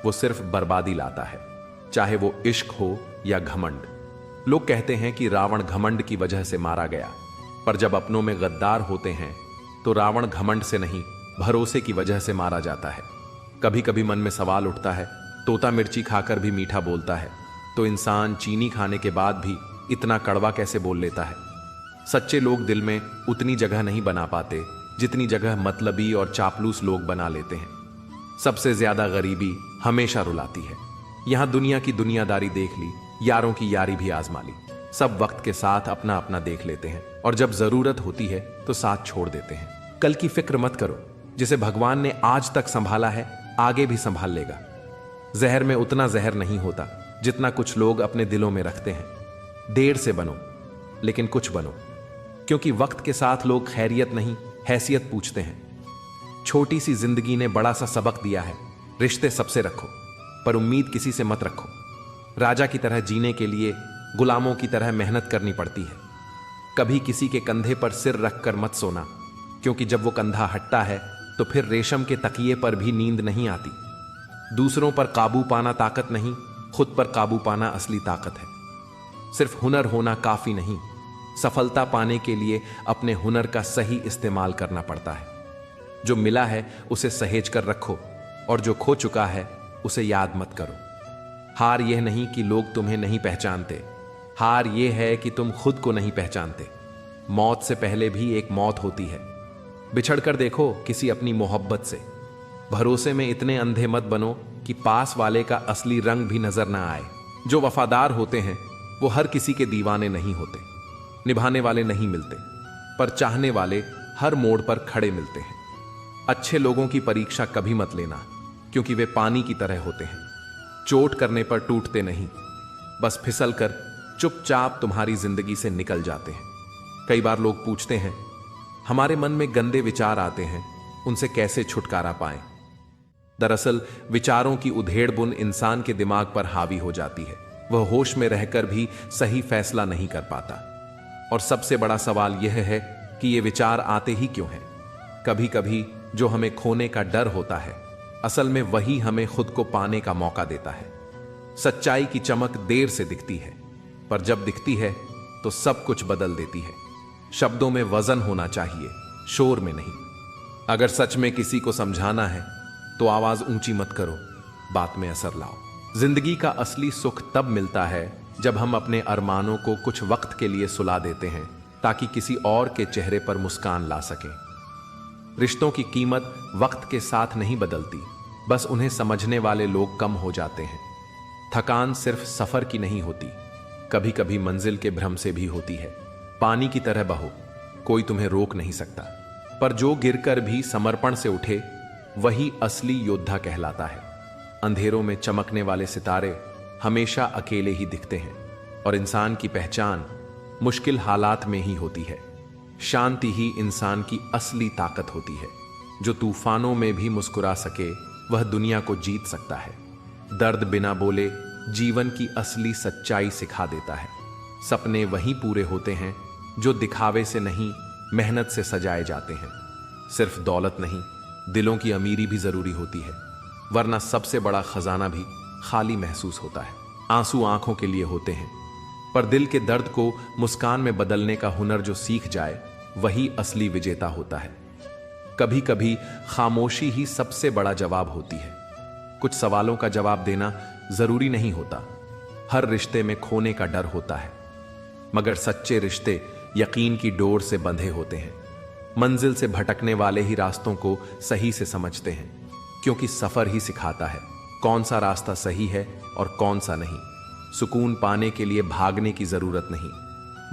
वो सिर्फ बर्बादी लाता है, चाहे वो इश्क हो या घमंड। लोग कहते हैं कि रावण घमंड की वजह से मारा गया, पर जब अपनों में गद्दार होते हैं तो रावण घमंड से नहीं भरोसे की वजह से मारा जाता है। कभी कभी मन में सवाल उठता है, तोता मिर्ची खाकर भी मीठा बोलता है, तो इंसान चीनी खाने के बाद भी इतना कड़वा कैसे बोल लेता है। सच्चे लोग दिल में उतनी जगह नहीं बना पाते जितनी जगह मतलबी और चापलूस लोग बना लेते हैं। सबसे ज्यादा गरीबी हमेशा रुलाती है। यहां दुनिया की दुनियादारी देख ली, यारों की यारी भी आजमा ली। सब वक्त के साथ अपना अपना देख लेते हैं, और जब जरूरत होती है तो साथ छोड़ देते हैं। कल की फिक्र मत करो, जिसे भगवान ने आज तक संभाला है आगे भी संभाल लेगा। जहर में उतना जहर नहीं होता जितना कुछ लोग अपने दिलों में रखते हैं। देर से बनो लेकिन कुछ बनो, क्योंकि वक्त के साथ लोग खैरियत नहीं हैसियत पूछते हैं। छोटी सी जिंदगी ने बड़ा सा सबक दिया है, रिश्ते सबसे रखो पर उम्मीद किसी से मत रखो। राजा की तरह जीने के लिए गुलामों की तरह मेहनत करनी पड़ती है। कभी किसी के कंधे पर सिर रखकर मत सोना, क्योंकि जब वो कंधा हटता है तो फिर रेशम के तकिए पर भी नींद नहीं आती। दूसरों पर काबू पाना ताकत नहीं, खुद पर काबू पाना असली ताकत है। सिर्फ हुनर होना काफी नहीं, सफलता पाने के लिए अपने हुनर का सही इस्तेमाल करना पड़ता है। जो मिला है उसे सहेज कर रखो, और जो खो चुका है उसे याद मत करो। हार यह नहीं कि लोग तुम्हें नहीं पहचानते, हार यह है कि तुम खुद को नहीं पहचानते। मौत से पहले भी एक मौत होती है। बिछड़ कर देखो किसी अपनी मोहब्बत से। भरोसे में इतने अंधे मत बनो कि पास वाले का असली रंग भी नजर ना आए। जो वफादार होते हैं वो हर किसी के दीवाने नहीं होते। निभाने वाले नहीं मिलते, पर चाहने वाले हर मोड़ पर खड़े मिलते हैं। अच्छे लोगों की परीक्षा कभी मत लेना, क्योंकि वे पानी की तरह होते हैं। चोट करने पर टूटते नहीं, बस फिसल कर चुपचाप तुम्हारी जिंदगी से निकल जाते हैं। कई बार लोग पूछते हैं, हमारे मन में गंदे विचार आते हैं, उनसे कैसे छुटकारा पाएं? दरअसल विचारों की उधेड़ बुन इंसान के दिमाग पर हावी हो जाती है। वह होश में रहकर भी सही फैसला नहीं कर पाता। और सबसे बड़ा सवाल यह है कि ये विचार आते ही क्यों हैं? कभी कभी जो हमें खोने का डर होता है, असल में वही हमें खुद को पाने का मौका देता है। सच्चाई की चमक देर से दिखती है, पर जब दिखती है तो सब कुछ बदल देती है। शब्दों में वजन होना चाहिए, शोर में नहीं। अगर सच में किसी को समझाना है तो आवाज ऊंची मत करो, बात में असर लाओ। जिंदगी का असली सुख तब मिलता है जब हम अपने अरमानों को कुछ वक्त के लिए सुला देते हैं ताकि किसी और के चेहरे पर मुस्कान ला सकें। रिश्तों की कीमत वक्त के साथ नहीं बदलती, बस उन्हें समझने वाले लोग कम हो जाते हैं। थकान सिर्फ सफर की नहीं होती, कभी कभी मंजिल के भ्रम से भी होती है। पानी की तरह बहो, कोई तुम्हें रोक नहीं सकता, पर जो गिरकर भी समर्पण से उठे वही असली योद्धा कहलाता है। अंधेरों में चमकने वाले सितारे हमेशा अकेले ही दिखते हैं और इंसान की पहचान मुश्किल हालात में ही होती है। शांति ही इंसान की असली ताकत होती है। जो तूफानों में भी मुस्कुरा सके वह दुनिया को जीत सकता है। दर्द बिना बोले जीवन की असली सच्चाई सिखा देता है। सपने वही पूरे होते हैं जो दिखावे से नहीं, मेहनत से सजाए जाते हैं। सिर्फ दौलत नहीं, दिलों की अमीरी भी जरूरी होती है, वरना सबसे बड़ा खजाना भी खाली महसूस होता है। आंसू आंखों के लिए होते हैं, पर दिल के दर्द को मुस्कान में बदलने का हुनर जो सीख जाए वही असली विजेता होता है। कभी कभी खामोशी ही सबसे बड़ा जवाब होती है। कुछ सवालों का जवाब देना जरूरी नहीं होता। हर रिश्ते में खोने का डर होता है, मगर सच्चे रिश्ते यकीन की डोर से बंधे होते हैं। मंजिल से भटकने वाले ही रास्तों को सही से समझते हैं, क्योंकि सफर ही सिखाता है कौन सा रास्ता सही है और कौन सा नहीं। सुकून पाने के लिए भागने की जरूरत नहीं,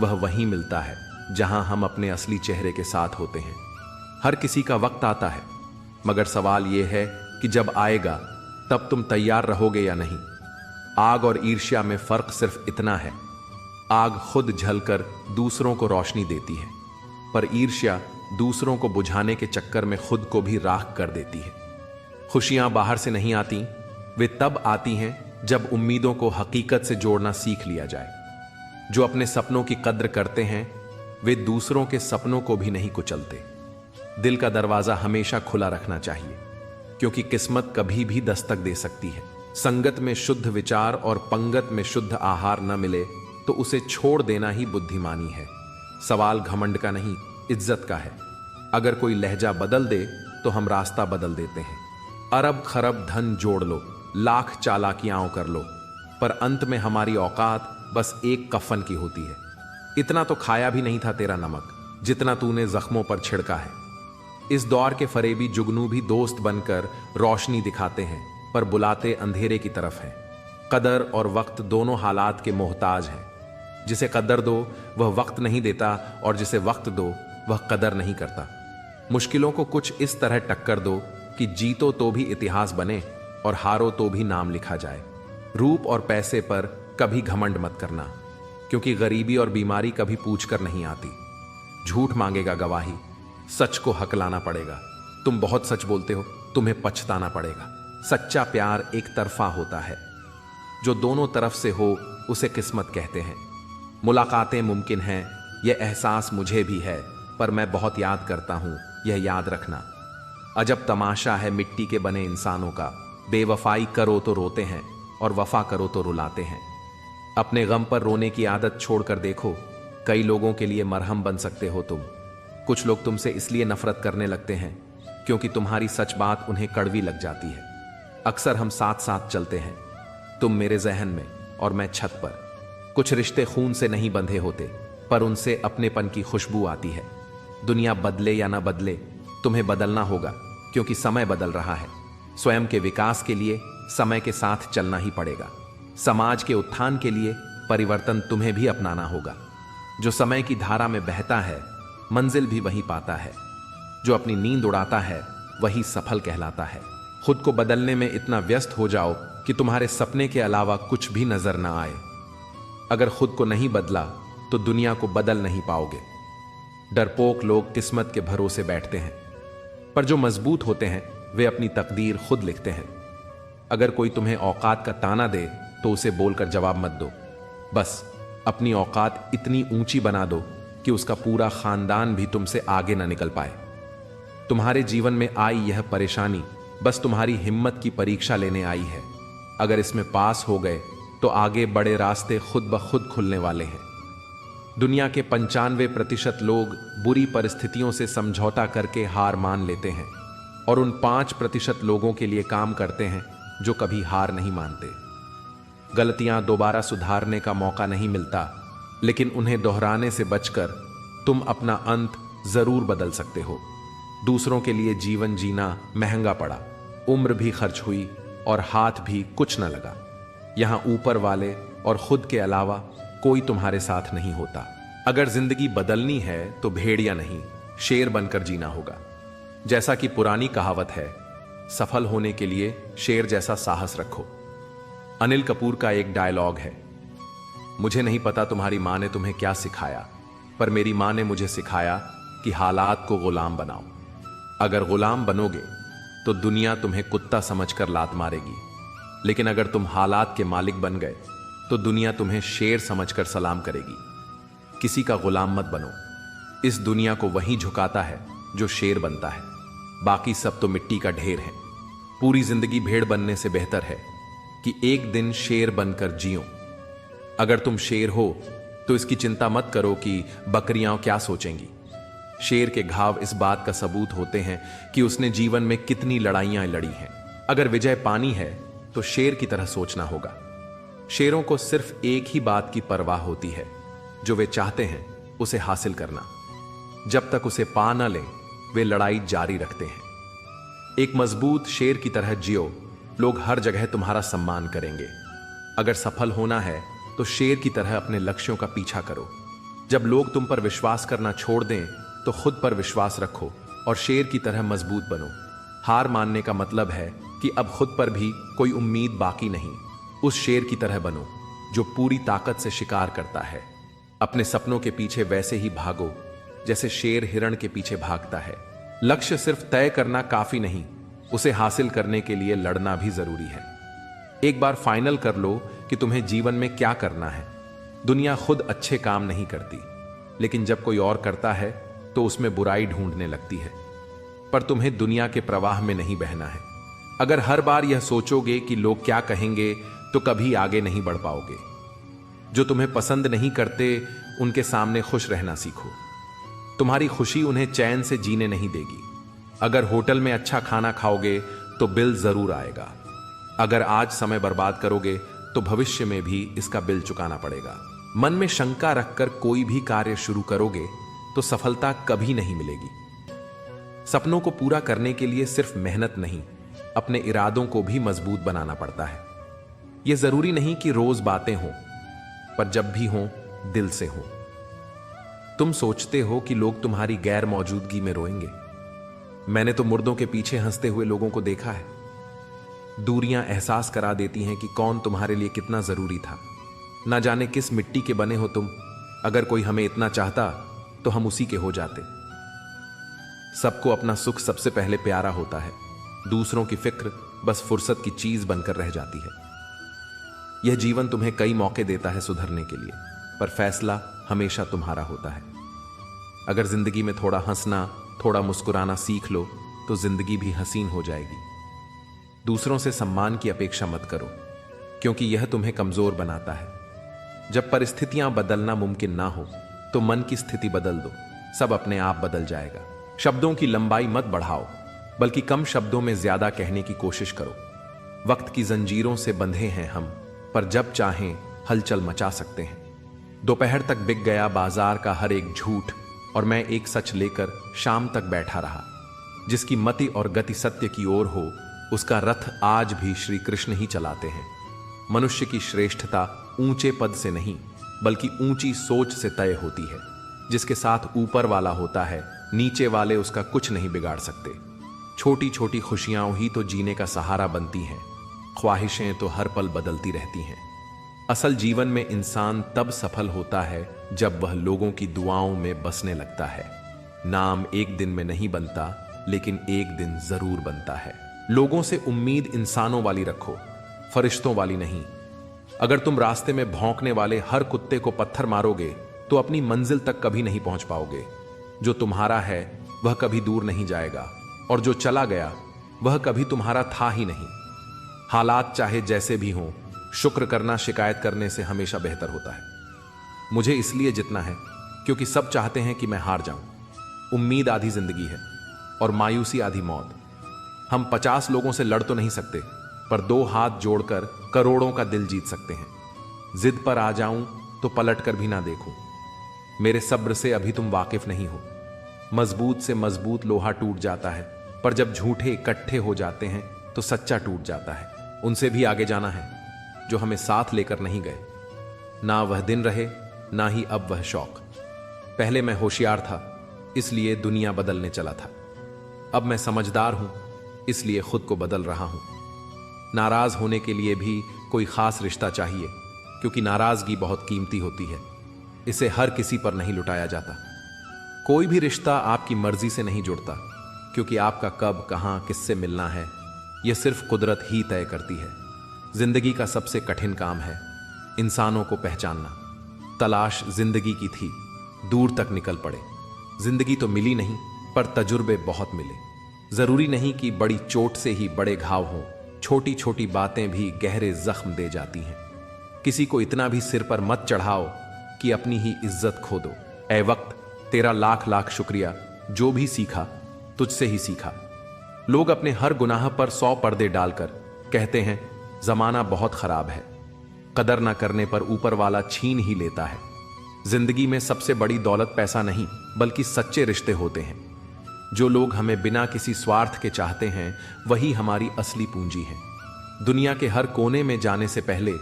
वह वहीं मिलता है जहां हम अपने असली चेहरे के साथ होते हैं। हर किसी का वक्त आता है, मगर सवाल यह है कि जब आएगा तब तुम तैयार रहोगे या नहीं। आग और ईर्ष्या में फर्क सिर्फ इतना है, आग खुद जलकर दूसरों को रोशनी देती है, पर ईर्ष्या दूसरों को बुझाने के चक्कर में खुद को भी राख कर देती है। खुशियां बाहर से नहीं आती, वे तब आती हैं जब उम्मीदों को हकीकत से जोड़ना सीख लिया जाए। जो अपने सपनों की कद्र करते हैं वे दूसरों के सपनों को भी नहीं कुचलते। दिल का दरवाजा हमेशा खुला रखना चाहिए, क्योंकि किस्मत कभी भी दस्तक दे सकती है। संगत में शुद्ध विचार और पंगत में शुद्ध आहार न मिले तो उसे छोड़ देना ही बुद्धिमानी है। सवाल घमंड का नहीं, इज्जत का है। अगर कोई लहजा बदल दे तो हम रास्ता बदल देते हैं। अरब खरब धन जोड़ लो, लाख चालाकियां कर लो, पर अंत में हमारी औकात बस एक कफन की होती है। इतना तो खाया भी नहीं था तेरा नमक जितना तूने जख्मों पर छिड़का है। इस दौर के फरेबी जुगनू भी दोस्त बनकर रोशनी दिखाते हैं, पर बुलाते अंधेरे की तरफ हैं। कदर और वक्त दोनों हालात के मोहताज हैं। जिसे कदर दो वह वक्त नहीं देता, और जिसे वक्त दो वह कदर नहीं करता। मुश्किलों को कुछ इस तरह टक्कर दो कि जीतो तो भी इतिहास बने और हारो तो भी नाम लिखा जाए। रूप और पैसे पर कभी घमंड मत करना, क्योंकि गरीबी और बीमारी कभी पूछकर नहीं आती। झूठ मांगेगा गवाही, सच को हकलाना पड़ेगा। तुम बहुत सच बोलते हो, तुम्हें पछताना पड़ेगा। सच्चा प्यार एक तरफा होता है, जो दोनों तरफ से हो उसे किस्मत कहते हैं। मुलाकातें मुमकिन हैं, यह एहसास मुझे भी है, पर मैं बहुत याद करता हूं, यह याद रखना। अजब तमाशा है मिट्टी के बने इंसानों का। बेवफाई करो तो रोते हैं और वफा करो तो रुलाते हैं। अपने गम पर रोने की आदत छोड़कर देखो, कई लोगों के लिए मरहम बन सकते हो तुम। कुछ लोग तुमसे इसलिए नफरत करने लगते हैं क्योंकि तुम्हारी सच बात उन्हें कड़वी लग जाती है। अक्सर हम साथ साथ चलते हैं, तुम मेरे जहन में और मैं छत पर। कुछ रिश्ते खून से नहीं बंधे होते, पर उनसे अपनेपन की खुशबू आती है। दुनिया बदले या ना बदले, तुम्हें बदलना होगा, क्योंकि समय बदल रहा है। स्वयं के विकास के लिए समय के साथ चलना ही पड़ेगा। समाज के उत्थान के लिए परिवर्तन तुम्हें भी अपनाना होगा। जो समय की धारा में बहता है मंजिल भी वही पाता है। जो अपनी नींद उड़ाता है वही सफल कहलाता है। खुद को बदलने में इतना व्यस्त हो जाओ कि तुम्हारे सपने के अलावा कुछ भी नजर ना आए। अगर खुद को नहीं बदला तो दुनिया को बदल नहीं पाओगे। डरपोक लोग किस्मत के भरोसे बैठते हैं, पर जो मजबूत होते हैं वे अपनी तकदीर खुद लिखते हैं। अगर कोई तुम्हें औकात का ताना दे तो उसे बोलकर जवाब मत दो। बस अपनी औकात इतनी ऊंची बना दो कि उसका पूरा खानदान भी तुमसे आगे ना निकल पाए। तुम्हारे जीवन में आई यह परेशानी बस तुम्हारी हिम्मत की परीक्षा लेने आई है। अगर इसमें पास हो गए तो आगे बड़े रास्ते खुद ब खुद खुलने वाले हैं। दुनिया के 95% लोग बुरी परिस्थितियों से समझौता करके हार मान लेते हैं और उन 5% लोगों के लिए काम करते हैं जो कभी हार नहीं मानते। गलतियां दोबारा सुधारने का मौका नहीं मिलता, लेकिन उन्हें दोहराने से बचकर तुम अपना अंत जरूर बदल सकते हो। दूसरों के लिए जीवन जीना महंगा पड़ा, उम्र भी खर्च हुई और हाथ भी कुछ न लगा। यहां ऊपर वाले और खुद के अलावा कोई तुम्हारे साथ नहीं होता। अगर जिंदगी बदलनी है तो भेड़िया नहीं, शेर बनकर जीना होगा। जैसा कि पुरानी कहावत है, सफल होने के लिए शेर जैसा साहस रखो। अनिल कपूर का एक डायलॉग है, मुझे नहीं पता तुम्हारी मां ने तुम्हें क्या सिखाया, पर मेरी मां ने मुझे सिखाया कि हालात को गुलाम बनाओ। अगर गुलाम बनोगे तो दुनिया तुम्हें कुत्ता समझकर लात मारेगी, लेकिन अगर तुम हालात के मालिक बन गए तो दुनिया तुम्हें शेर समझकर सलाम करेगी। किसी का गुलाम मत बनो। इस दुनिया को वही झुकाता है जो शेर बनता है, बाकी सब तो मिट्टी का ढेर है। पूरी जिंदगी भेड़ बनने से बेहतर है कि एक दिन शेर बनकर जियो। अगर तुम शेर हो तो इसकी चिंता मत करो कि बकरियां क्या सोचेंगी। शेर के घाव इस बात का सबूत होते हैं कि उसने जीवन में कितनी लड़ाइयां लड़ी हैं। अगर विजय पानी है तो शेर की तरह सोचना होगा। शेरों को सिर्फ एक ही बात की परवाह होती है, जो वे चाहते हैं उसे हासिल करना। जब तक उसे पा न लें, वे लड़ाई जारी रखते हैं। एक मजबूत शेर की तरह जियो, लोग हर जगह तुम्हारा सम्मान करेंगे। अगर सफल होना है तो शेर की तरह अपने लक्ष्यों का पीछा करो। जब लोग तुम पर विश्वास करना छोड़ दें तो खुद पर विश्वास रखो और शेर की तरह मजबूत बनो। हार मानने का मतलब है कि अब खुद पर भी कोई उम्मीद बाकी नहीं। उस शेर की तरह बनो जो पूरी ताकत से शिकार करता है। अपने सपनों के पीछे वैसे ही भागो जैसे शेर हिरण के पीछे भागता है। लक्ष्य सिर्फ तय करना काफी नहीं, उसे हासिल करने के लिए लड़ना भी जरूरी है। एक बार फाइनल कर लो कि तुम्हें जीवन में क्या करना है। दुनिया खुद अच्छे काम नहीं करती, लेकिन जब कोई और करता है तो उसमें बुराई ढूंढने लगती है। पर तुम्हें दुनिया के प्रवाह में नहीं बहना है। अगर हर बार यह सोचोगे कि लोग क्या कहेंगे तो कभी आगे नहीं बढ़ पाओगे। जो तुम्हें पसंद नहीं करते उनके सामने खुश रहना सीखो। तुम्हारी खुशी उन्हें चैन से जीने नहीं देगी। अगर होटल में अच्छा खाना खाओगे तो बिल जरूर आएगा। अगर आज समय बर्बाद करोगे तो भविष्य में भी इसका बिल चुकाना पड़ेगा। मन में शंका रखकर कोई भी कार्य शुरू करोगे तो सफलता कभी नहीं मिलेगी। सपनों को पूरा करने के लिए सिर्फ मेहनत नहीं, अपने इरादों को भी मजबूत बनाना पड़ता है। यह जरूरी नहीं कि रोज बातें हों, पर जब भी हों दिल से हों। तुम सोचते हो कि लोग तुम्हारी गैर मौजूदगी में रोएंगे। मैंने तो मुर्दों के पीछे हंसते हुए लोगों को देखा है। दूरियां एहसास करा देती हैं कि कौन तुम्हारे लिए कितना जरूरी था। ना जाने किस मिट्टी के बने हो तुम। अगर कोई हमें इतना चाहता तो हम उसी के हो जाते। सबको अपना सुख सबसे पहले प्यारा होता है। दूसरों की फिक्र बस फुर्सत की चीज बनकर रह जाती है। यह जीवन तुम्हें कई मौके देता है सुधरने के लिए, पर फैसला हमेशा तुम्हारा होता है। अगर जिंदगी में थोड़ा हंसना, थोड़ा मुस्कुराना सीख लो तो जिंदगी भी हसीन हो जाएगी। दूसरों से सम्मान की अपेक्षा मत करो, क्योंकि यह तुम्हें कमजोर बनाता है। जब परिस्थितियां बदलना मुमकिन ना हो तो मन की स्थिति बदल दो, सब अपने आप बदल जाएगा। शब्दों की लंबाई मत बढ़ाओ, बल्कि कम शब्दों में ज्यादा कहने की कोशिश करो। वक्त की जंजीरों से बंधे हैं हम, पर जब चाहें हलचल मचा सकते हैं। दोपहर तक बिक गया बाजार का हर एक झूठ, और मैं एक सच लेकर शाम तक बैठा रहा। जिसकी मति और गति सत्य की ओर हो, उसका रथ आज भी श्री कृष्ण ही चलाते हैं। मनुष्य की श्रेष्ठता ऊंचे पद से नहीं, बल्कि ऊंची सोच से तय होती है। जिसके साथ ऊपर वाला होता है, नीचे वाले उसका कुछ नहीं बिगाड़ सकते। छोटी छोटी खुशियां ही तो जीने का सहारा बनती हैं। ख्वाहिशें तो हर पल बदलती रहती हैं। असल जीवन में इंसान तब सफल होता है जब वह लोगों की दुआओं में बसने लगता है। नाम एक दिन में नहीं बनता, लेकिन एक दिन जरूर बनता है। लोगों से उम्मीद इंसानों वाली रखो, फरिश्तों वाली नहीं। अगर तुम रास्ते में भौंकने वाले हर कुत्ते को पत्थर मारोगे तो अपनी मंजिल तक कभी नहीं पहुंच पाओगे। जो तुम्हारा है वह कभी दूर नहीं जाएगा, और जो चला गया वह कभी तुम्हारा था ही नहीं। हालात चाहे जैसे भी हों, शुक्र करना शिकायत करने से हमेशा बेहतर होता है। मुझे इसलिए जितना है क्योंकि सब चाहते हैं कि मैं हार जाऊं। उम्मीद आधी जिंदगी है और मायूसी आधी मौत। हम 50 लोगों से लड़ तो नहीं सकते, पर 2 हाथ जोड़कर करोड़ों का दिल जीत सकते हैं। जिद पर आ जाऊं तो पलट कर भी ना देखूं। मेरे सब्र से अभी तुम वाकिफ नहीं हो। मजबूत से मजबूत लोहा टूट जाता है, पर जब झूठे इकट्ठे हो जाते हैं तो सच्चा टूट जाता है। उनसे भी आगे जाना है जो हमें साथ लेकर नहीं गए। ना वह दिन रहे, ना ही अब वह शौक। पहले मैं होशियार था, इसलिए दुनिया बदलने चला था। अब मैं समझदार हूं, इसलिए खुद को बदल रहा हूं। नाराज होने के लिए भी कोई खास रिश्ता चाहिए, क्योंकि नाराजगी बहुत कीमती होती है। इसे हर किसी पर नहीं लुटाया जाता। कोई भी रिश्ता आपकी मर्जी से नहीं जुड़ता, क्योंकि आपका कब, कहां, किससे मिलना है, यह सिर्फ कुदरत ही तय करती है। जिंदगी का सबसे कठिन काम है इंसानों को पहचानना। तलाश जिंदगी की थी, दूर तक निकल पड़े। जिंदगी तो मिली नहीं, पर तजुर्बे बहुत मिले। जरूरी नहीं कि बड़ी चोट से ही बड़े घाव हों, छोटी छोटी बातें भी गहरे जख्म दे जाती हैं। किसी को इतना भी सिर पर मत चढ़ाओ कि अपनी ही इज्जत खो दो। ऐ वक्त, तेरा लाख लाख शुक्रिया, जो भी सीखा तुझसे ही सीखा। लोग अपने हर गुनाह पर 100 पर्दे डालकर कहते हैं जमाना बहुत खराब है। कदर ना करने पर ऊपर वाला छीन ही लेता है। जिंदगी में सबसे बड़ी दौलत पैसा नहीं, बल्कि सच्चे रिश्ते होते हैं। जो लोग हमें बिना किसी स्वार्थ के चाहते हैं, वही हमारी असली पूंजी है। दुनिया के हर कोने में जाने से पहले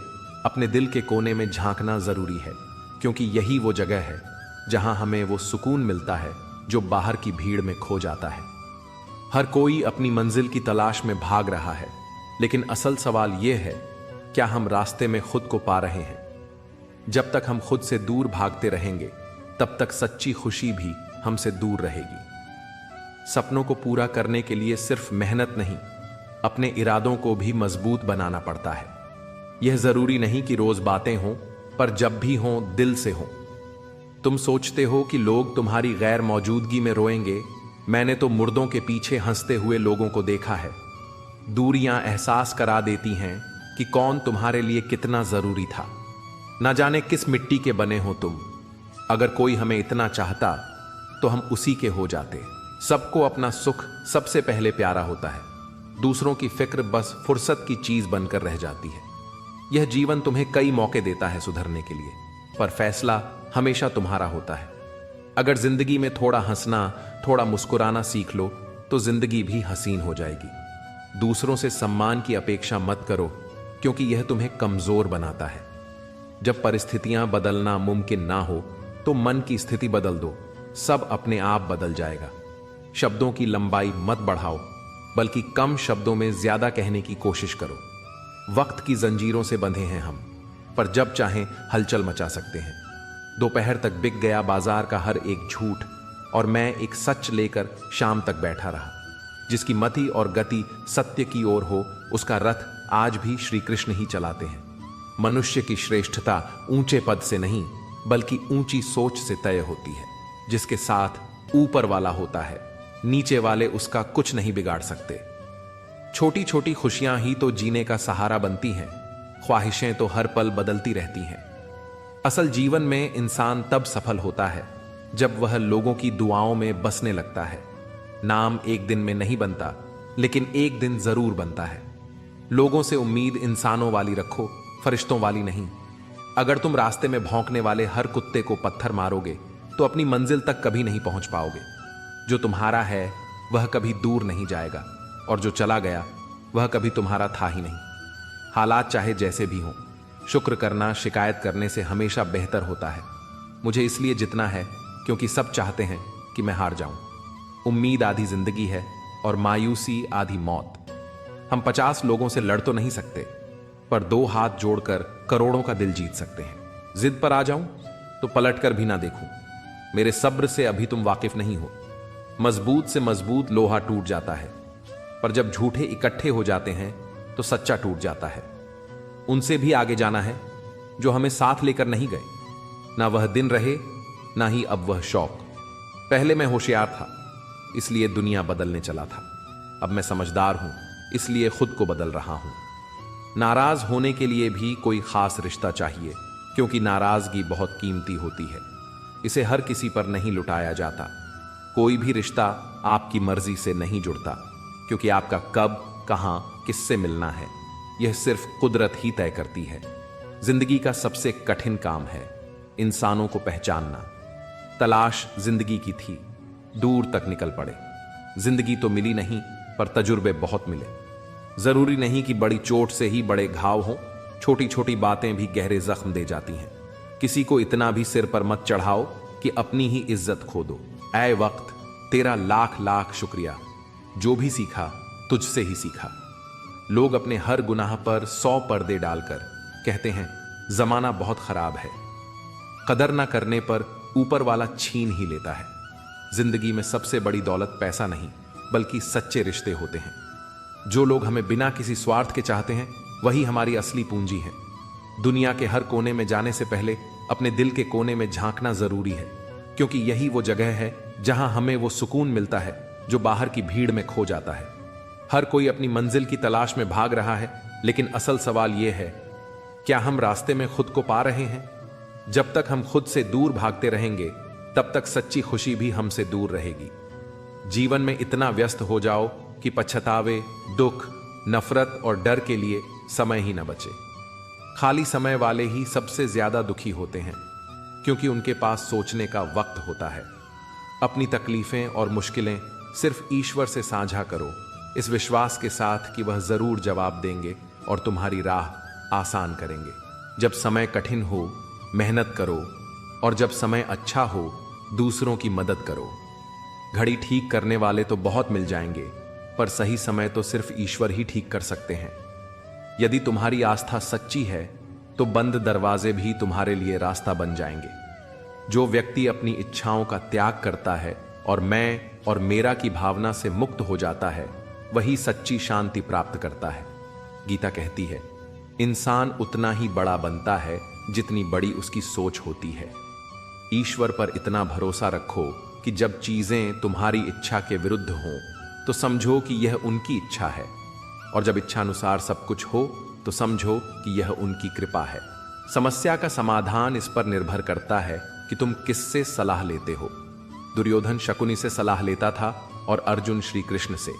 अपने दिल के कोने में झांकना जरूरी है, क्योंकि यही वो जगह है जहां हमें वो सुकून मिलता है जो बाहर की भीड़ में खो जाता है। हर कोई अपनी मंजिल की तलाश में भाग रहा है, लेकिन असल सवाल यह है, क्या हम रास्ते में खुद को पा रहे हैं? जब तक हम खुद से दूर भागते रहेंगे, तब तक सच्ची खुशी भी हमसे दूर रहेगी। सपनों को पूरा करने के लिए सिर्फ मेहनत नहीं, अपने इरादों को भी मजबूत बनाना पड़ता है। यह जरूरी नहीं कि रोज बातें हों, पर जब भी हों दिल से हों। तुम सोचते हो कि लोग तुम्हारी गैर मौजूदगी में रोएंगे, मैंने तो मुर्दों के पीछे हंसते हुए लोगों को देखा है। दूरियां एहसास करा देती हैं कि कौन तुम्हारे लिए कितना जरूरी था। ना जाने किस मिट्टी के बने हो तुम। अगर कोई हमें इतना चाहता तो हम उसी के हो जाते। सबको अपना सुख सबसे पहले प्यारा होता है। दूसरों की फिक्र बस फुर्सत की चीज बनकर रह जाती है। यह जीवन तुम्हें कई मौके देता है सुधरने के लिए, पर फैसला हमेशा तुम्हारा होता है। अगर जिंदगी में थोड़ा हंसना, थोड़ा मुस्कुराना सीख लो, तो जिंदगी भी हसीन हो जाएगी। दूसरों से सम्मान की अपेक्षा मत करो, क्योंकि यह तुम्हें कमजोर बनाता है। जब परिस्थितियां बदलना मुमकिन ना हो, तो मन की स्थिति बदल दो, सब अपने आप बदल जाएगा। शब्दों की लंबाई मत बढ़ाओ, बल्कि कम शब्दों में ज्यादा कहने की कोशिश करो। वक्त की जंजीरों से बंधे हैं हम, पर जब चाहें हलचल मचा सकते हैं। दोपहर तक बिक गया बाजार का हर एक झूठ, और मैं एक सच लेकर शाम तक बैठा रहा। जिसकी मति और गति सत्य की ओर हो, उसका रथ आज भी श्री कृष्ण ही चलाते हैं। मनुष्य की श्रेष्ठता ऊंचे पद से नहीं, बल्कि ऊंची सोच से तय होती है। जिसके साथ ऊपर वाला होता है, नीचे वाले उसका कुछ नहीं बिगाड़ सकते। छोटी छोटी खुशियां ही तो जीने का सहारा बनती हैं। ख्वाहिशें तो हर पल बदलती रहती हैं। असल जीवन में इंसान तब सफल होता है जब वह लोगों की दुआओं में बसने लगता है। नाम एक दिन में नहीं बनता, लेकिन एक दिन जरूर बनता है। लोगों से उम्मीद इंसानों वाली रखो, फरिश्तों वाली नहीं। अगर तुम रास्ते में भौंकने वाले हर कुत्ते को पत्थर मारोगे, तो अपनी मंजिल तक कभी नहीं पहुंच पाओगे। जो तुम्हारा है वह कभी दूर नहीं जाएगा, और जो चला गया वह कभी तुम्हारा था ही नहीं। हालात चाहे जैसे भी हों, शुक्र करना शिकायत करने से हमेशा बेहतर होता है। मुझे इसलिए जितना है क्योंकि सब चाहते हैं कि मैं हार जाऊं। उम्मीद आधी जिंदगी है और मायूसी आधी मौत। हम 50 लोगों से लड़ तो नहीं सकते, पर 2 हाथ जोड़कर करोड़ों का दिल जीत सकते हैं। जिद पर आ जाऊं तो पलट कर भी ना देखूं। मेरे सब्र से अभी तुम वाकिफ नहीं हो। मजबूत से मजबूत लोहा टूट जाता है, पर जब झूठे इकट्ठे हो जाते हैं तो सच्चा टूट जाता है। उनसे भी आगे जाना है जो हमें साथ लेकर नहीं गए। ना वह दिन रहे, ना ही अब वह शौक। पहले मैं होशियार था, इसलिए दुनिया बदलने चला था। अब मैं समझदार हूं, इसलिए खुद को बदल रहा हूं। नाराज होने के लिए भी कोई खास रिश्ता चाहिए, क्योंकि नाराजगी बहुत कीमती होती है, इसे हर किसी पर नहीं लुटाया जाता। कोई भी रिश्ता आपकी मर्जी से नहीं जुड़ता, क्योंकि आपका कब, कहां, किससे मिलना है यह सिर्फ कुदरत ही तय करती है। जिंदगी का सबसे कठिन काम है इंसानों को पहचानना। तलाश जिंदगी की थी, दूर तक निकल पड़े। जिंदगी तो मिली नहीं, पर तजुर्बे बहुत मिले। जरूरी नहीं कि बड़ी चोट से ही बड़े घाव हों, छोटी छोटी बातें भी गहरे जख्म दे जाती हैं। किसी को इतना भी सिर पर मत चढ़ाओ कि अपनी ही इज्जत खो दो। ऐ वक्त, तेरा लाख लाख शुक्रिया, जो भी सीखा तुझसे ही सीखा। लोग अपने हर गुनाह पर 100 पर्दे डालकर कहते हैं जमाना बहुत खराब है। कदर ना करने पर ऊपर वाला छीन ही लेता है। जिंदगी में सबसे बड़ी दौलत पैसा नहीं, बल्कि सच्चे रिश्ते होते हैं। जो लोग हमें बिना किसी स्वार्थ के चाहते हैं, वही हमारी असली पूंजी है। दुनिया के हर कोने में जाने से पहले अपने दिल के कोने में झांकना जरूरी है, क्योंकि यही वो जगह है जहां हमें वो सुकून मिलता है जो बाहर की भीड़ में खो जाता है। हर कोई अपनी मंजिल की तलाश में भाग रहा है, लेकिन असल सवाल यह है, क्या हम रास्ते में खुद को पा रहे हैं? जब तक हम खुद से दूर भागते रहेंगे, तब तक सच्ची खुशी भी हमसे दूर रहेगी। जीवन में इतना व्यस्त हो जाओ कि पछतावे, दुख, नफरत और डर के लिए समय ही न बचे। खाली समय वाले ही सबसे ज्यादा दुखी होते हैं, क्योंकि उनके पास सोचने का वक्त होता है। अपनी तकलीफें और मुश्किलें सिर्फ ईश्वर से साझा करो, इस विश्वास के साथ कि वह जरूर जवाब देंगे और तुम्हारी राह आसान करेंगे। जब समय कठिन हो, मेहनत करो, और जब समय अच्छा हो, दूसरों की मदद करो। घड़ी ठीक करने वाले तो बहुत मिल जाएंगे, पर सही समय तो सिर्फ ईश्वर ही ठीक कर सकते हैं। यदि तुम्हारी आस्था सच्ची है, तो बंद दरवाजे भी तुम्हारे लिए रास्ता बन जाएंगे। जो व्यक्ति अपनी इच्छाओं का त्याग करता है और मैं और मेरा की भावना से मुक्त हो जाता है, वही सच्ची शांति प्राप्त करता है। गीता कहती है, इंसान उतना ही बड़ा बनता है जितनी बड़ी उसकी सोच होती है। ईश्वर पर इतना भरोसा रखो कि जब चीजें तुम्हारी इच्छा के विरुद्ध हों, तो समझो कि यह उनकी इच्छा है, और जब इच्छानुसार सब कुछ हो, तो समझो कि यह उनकी कृपा है। समस्या का समाधान इस पर निर्भर करता है कि तुम किससे सलाह लेते हो। दुर्योधन शकुनी से सलाह लेता था और अर्जुन श्री कृष्ण से।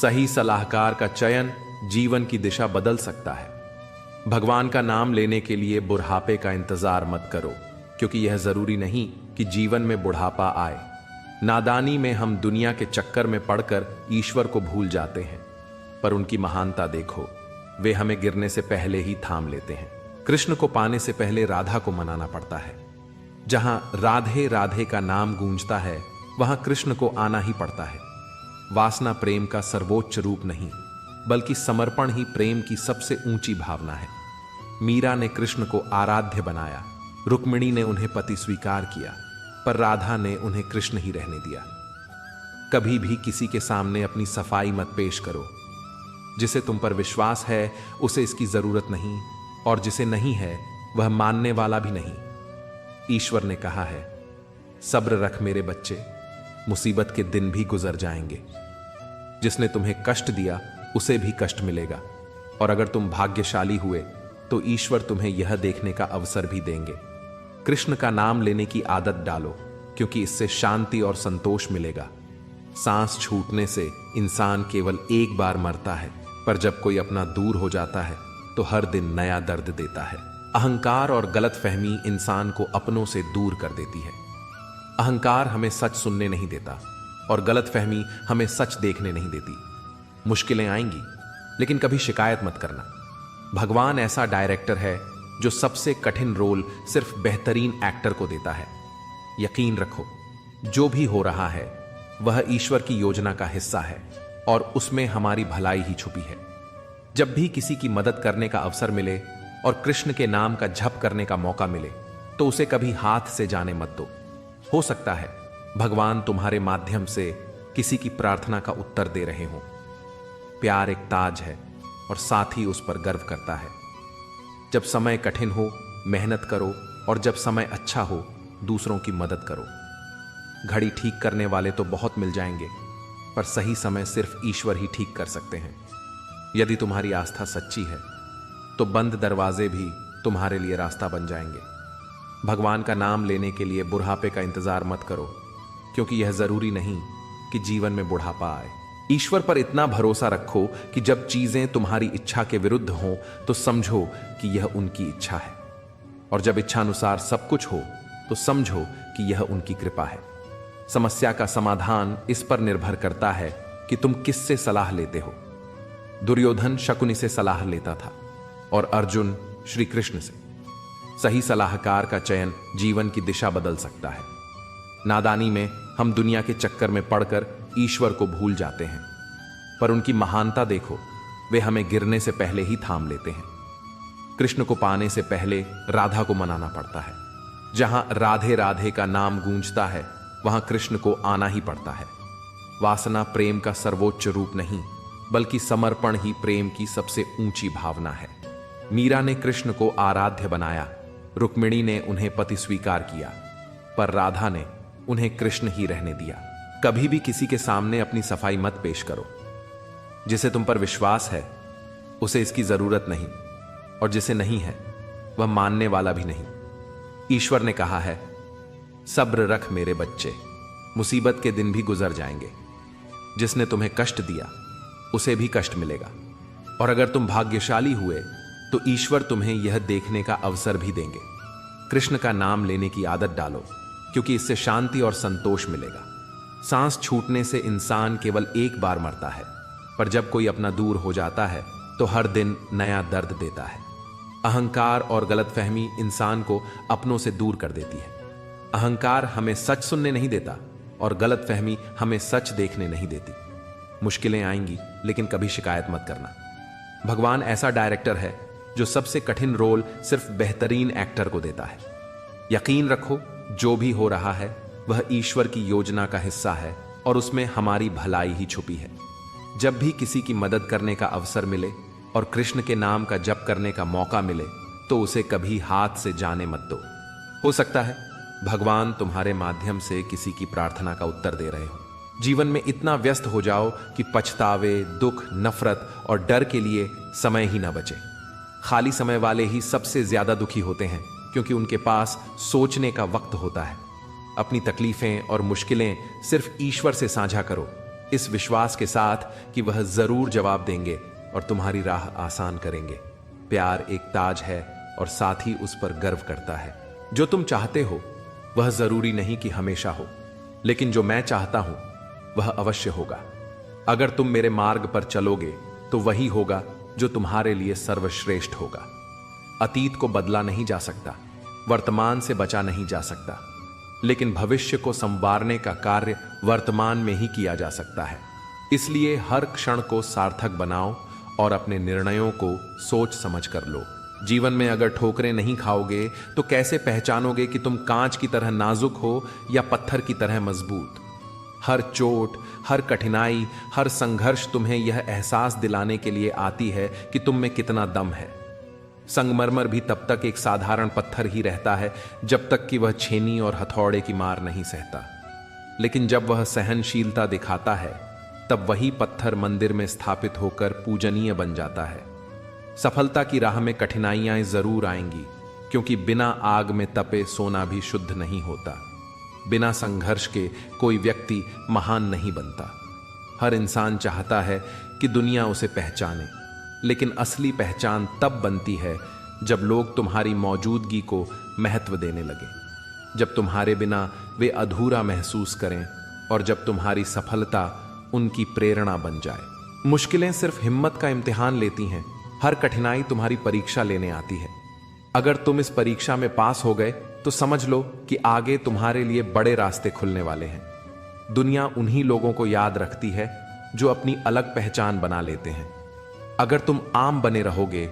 सही सलाहकार का चयन जीवन की दिशा बदल सकता है। भगवान का नाम लेने के लिए बुढ़ापे का इंतजार मत करो, क्योंकि यह जरूरी नहीं कि जीवन में बुढ़ापा आए। नादानी में हम दुनिया के चक्कर में पड़कर ईश्वर को भूल जाते हैं, पर उनकी महानता देखो, वे हमें गिरने से पहले ही थाम लेते हैं। कृष्ण को पाने से पहले राधा को मनाना पड़ता है। जहां राधे राधे का नाम गूंजता है, वहां कृष्ण को आना ही पड़ता है। वासना प्रेम का सर्वोच्च रूप नहीं, बल्कि समर्पण ही प्रेम की सबसे ऊंची भावना है। मीरा ने कृष्ण को आराध्य बनाया, रुक्मिणी ने उन्हें पति स्वीकार किया, पर राधा ने उन्हें कृष्ण ही रहने दिया। कभी भी किसी के सामने अपनी सफाई मत पेश करो। जिसे तुम पर विश्वास है उसे इसकी जरूरत नहीं, और जिसे नहीं है वह मानने वाला भी नहीं। ईश्वर ने कहा है, सब्र रख मेरे बच्चे, मुसीबत के दिन भी गुजर जाएंगे। जिसने तुम्हें कष्ट दिया उसे भी कष्ट मिलेगा, और अगर तुम भाग्यशाली हुए तो ईश्वर तुम्हें यह देखने का अवसर भी देंगे। कृष्ण का नाम लेने की आदत डालो, क्योंकि इससे शांति और संतोष मिलेगा। सांस छूटने से इंसान केवल एक बार मरता है, पर जब कोई अपना दूर हो जाता है तो हर दिन नया दर्द देता है। अहंकार और गलतफहमी इंसान को अपनों से दूर कर देती है। अहंकार हमें सच सुनने नहीं देता, और गलतफहमी हमें सच देखने नहीं देती। मुश्किलें आएंगी, लेकिन कभी शिकायत मत करना। भगवान ऐसा डायरेक्टर है जो सबसे कठिन रोल सिर्फ बेहतरीन एक्टर को देता है। यकीन रखो, जो भी हो रहा है वह ईश्वर की योजना का हिस्सा है, और उसमें हमारी भलाई ही छुपी है। जब भी किसी की मदद करने का अवसर मिले और कृष्ण के नाम का जप करने का मौका मिले, तो उसे कभी हाथ से जाने मत दो। हो सकता है भगवान तुम्हारे माध्यम से किसी की प्रार्थना का उत्तर दे रहे हों। प्यार एक ताज है, और साथ ही उस पर गर्व करता है। जब समय कठिन हो, मेहनत करो, और जब समय अच्छा हो, दूसरों की मदद करो। घड़ी ठीक करने वाले तो बहुत मिल जाएंगे, पर सही समय सिर्फ ईश्वर ही ठीक कर सकते हैं। यदि तुम्हारी आस्था सच्ची है, तो बंद दरवाजे भी तुम्हारे लिए रास्ता बन जाएंगे। भगवान का नाम लेने के लिए बुढ़ापे का इंतजार मत करो, क्योंकि यह जरूरी नहीं कि जीवन में बुढ़ापा आए। ईश्वर पर इतना भरोसा रखो कि जब चीजें तुम्हारी इच्छा के विरुद्ध हों तो समझो कि यह उनकी इच्छा है, और जब इच्छानुसार सब कुछ हो तो समझो कि यह उनकी कृपा है। समस्या का समाधान इस पर निर्भर करता है कि तुम किससे सलाह लेते हो। दुर्योधन शकुनि से सलाह लेता था और अर्जुन श्री कृष्ण से। सही सलाहकार का चयन जीवन की दिशा बदल सकता है। नादानी में हम दुनिया के चक्कर में पड़कर ईश्वर को भूल जाते हैं, पर उनकी महानता देखो, वे हमें गिरने से पहले ही थाम लेते हैं। कृष्ण को पाने से पहले राधा को मनाना पड़ता है। जहां राधे राधे का नाम गूंजता है वहां कृष्ण को आना ही पड़ता है। वासना प्रेम का सर्वोच्च रूप नहीं, बल्कि समर्पण ही प्रेम की सबसे ऊंची भावना है। मीरा ने कृष्ण को आराध्य बनाया, रुक्मिणी ने उन्हें पति स्वीकार किया, पर राधा ने उन्हें कृष्ण ही रहने दिया। कभी भी किसी के सामने अपनी सफाई मत पेश करो। जिसे तुम पर विश्वास है उसे इसकी जरूरत नहीं, और जिसे नहीं है वह मानने वाला भी नहीं। ईश्वर ने कहा है, सब्र रख मेरे बच्चे, मुसीबत के दिन भी गुजर जाएंगे। जिसने तुम्हें कष्ट दिया उसे भी कष्ट मिलेगा, और अगर तुम भाग्यशाली हुए तो ईश्वर तुम्हें यह देखने का अवसर भी देंगे। कृष्ण का नाम लेने की आदत डालो, क्योंकि इससे शांति और संतोष मिलेगा। सांस छूटने से इंसान केवल एक बार मरता है, पर जब कोई अपना दूर हो जाता है तो हर दिन नया दर्द देता है। अहंकार और गलतफहमी इंसान को अपनों से दूर कर देती है। अहंकार हमें सच सुनने नहीं देता और गलतफहमी हमें सच देखने नहीं देती। मुश्किलें आएंगी, लेकिन कभी शिकायत मत करना। भगवान ऐसा डायरेक्टर है जो सबसे कठिन रोल सिर्फ बेहतरीन एक्टर को देता है। यकीन रखो, जो भी हो रहा है वह ईश्वर की योजना का हिस्सा है और उसमें हमारी भलाई ही छुपी है। जब भी किसी की मदद करने का अवसर मिले और कृष्ण के नाम का जप करने का मौका मिले तो उसे कभी हाथ से जाने मत दो। हो सकता है भगवान तुम्हारे माध्यम से किसी की प्रार्थना का उत्तर दे रहे हो। जीवन में इतना व्यस्त हो जाओ कि पछतावे, दुख, नफरत और डर के लिए समय ही ना बचे। खाली समय वाले ही सबसे ज्यादा दुखी होते हैं, क्योंकि उनके पास सोचने का वक्त होता है। अपनी तकलीफें और मुश्किलें सिर्फ ईश्वर से साझा करो, इस विश्वास के साथ कि वह जरूर जवाब देंगे और तुम्हारी राह आसान करेंगे। प्यार एक ताज है और साथ ही उस पर गर्व करता है। जो तुम चाहते हो वह जरूरी नहीं कि हमेशा हो, लेकिन जो मैं चाहता हूं वह अवश्य होगा। अगर तुम मेरे मार्ग पर चलोगे तो वही होगा जो तुम्हारे लिए सर्वश्रेष्ठ होगा। अतीत को बदला नहीं जा सकता, वर्तमान से बचा नहीं जा सकता, लेकिन भविष्य को संवारने का कार्य वर्तमान में ही किया जा सकता है। इसलिए हर क्षण को सार्थक बनाओ और अपने निर्णयों को सोच समझ कर लो। जीवन में अगर ठोकरें नहीं खाओगे तो कैसे पहचानोगे कि तुम कांच की तरह नाजुक हो या पत्थर की तरह मजबूत। हर चोट, हर कठिनाई, हर संघर्ष तुम्हें यह एहसास दिलाने के लिए आती है कि तुम में कितना दम है। संगमरमर भी तब तक एक साधारण पत्थर ही रहता है जब तक कि वह छेनी और हथौड़े की मार नहीं सहता, लेकिन जब वह सहनशीलता दिखाता है तब वही पत्थर मंदिर में स्थापित होकर पूजनीय बन जाता है। सफलता की राह में कठिनाइयां जरूर आएंगी, क्योंकि बिना आग में तपे सोना भी शुद्ध नहीं होता। बिना संघर्ष के कोई व्यक्ति महान नहीं बनता। हर इंसान चाहता है कि दुनिया उसे पहचाने, लेकिन असली पहचान तब बनती है जब लोग तुम्हारी मौजूदगी को महत्व देने लगे, जब तुम्हारे बिना वे अधूरा महसूस करें और जब तुम्हारी सफलता उनकी प्रेरणा बन जाए। मुश्किलें सिर्फ हिम्मत का इम्तिहान लेती हैं। हर कठिनाई तुम्हारी परीक्षा लेने आती है। अगर तुम इस परीक्षा में पास हो गए तो समझ लो कि आगे तुम्हारे लिए बड़े रास्ते खुलने वाले हैं। दुनिया उन्हीं लोगों को याद रखती है जो अपनी अलग पहचान बना लेते हैं। अगर तुम आम बने रहोगे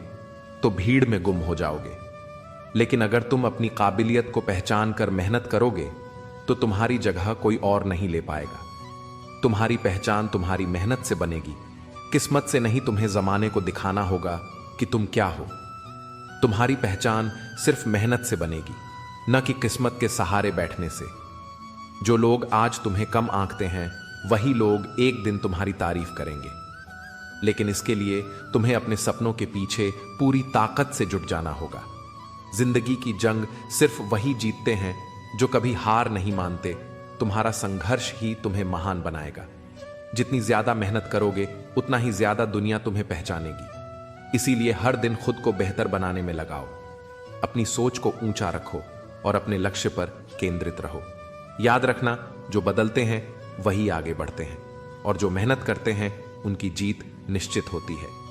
तो भीड़ में गुम हो जाओगे, लेकिन अगर तुम अपनी काबिलियत को पहचान कर मेहनत करोगे तो तुम्हारी जगह कोई और नहीं ले पाएगा। तुम्हारी पहचान तुम्हारी मेहनत से बनेगी। किस्मत से नहीं, तुम्हें जमाने को दिखाना होगा कि तुम क्या हो। तुम्हारी पहचान सिर्फ मेहनत से बनेगी, न कि किस्मत के सहारे बैठने से। जो लोग आज तुम्हें कम आंकते हैं वही लोग एक दिन तुम्हारी तारीफ करेंगे, लेकिन इसके लिए तुम्हें अपने सपनों के पीछे पूरी ताकत से जुट जाना होगा। जिंदगी की जंग सिर्फ वही जीतते हैं जो कभी हार नहीं मानते। तुम्हारा संघर्ष ही तुम्हें महान बनाएगा। जितनी ज्यादा मेहनत करोगे उतना ही ज्यादा दुनिया तुम्हें पहचानेगी। इसीलिए हर दिन खुद को बेहतर बनाने में लगाओ। अपनी सोच को ऊंचा रखो और अपने लक्ष्य पर केंद्रित रहो। याद रखना, जो बदलते हैं वही आगे बढ़ते हैं और जो मेहनत करते हैं उनकी जीत निश्चित होती है।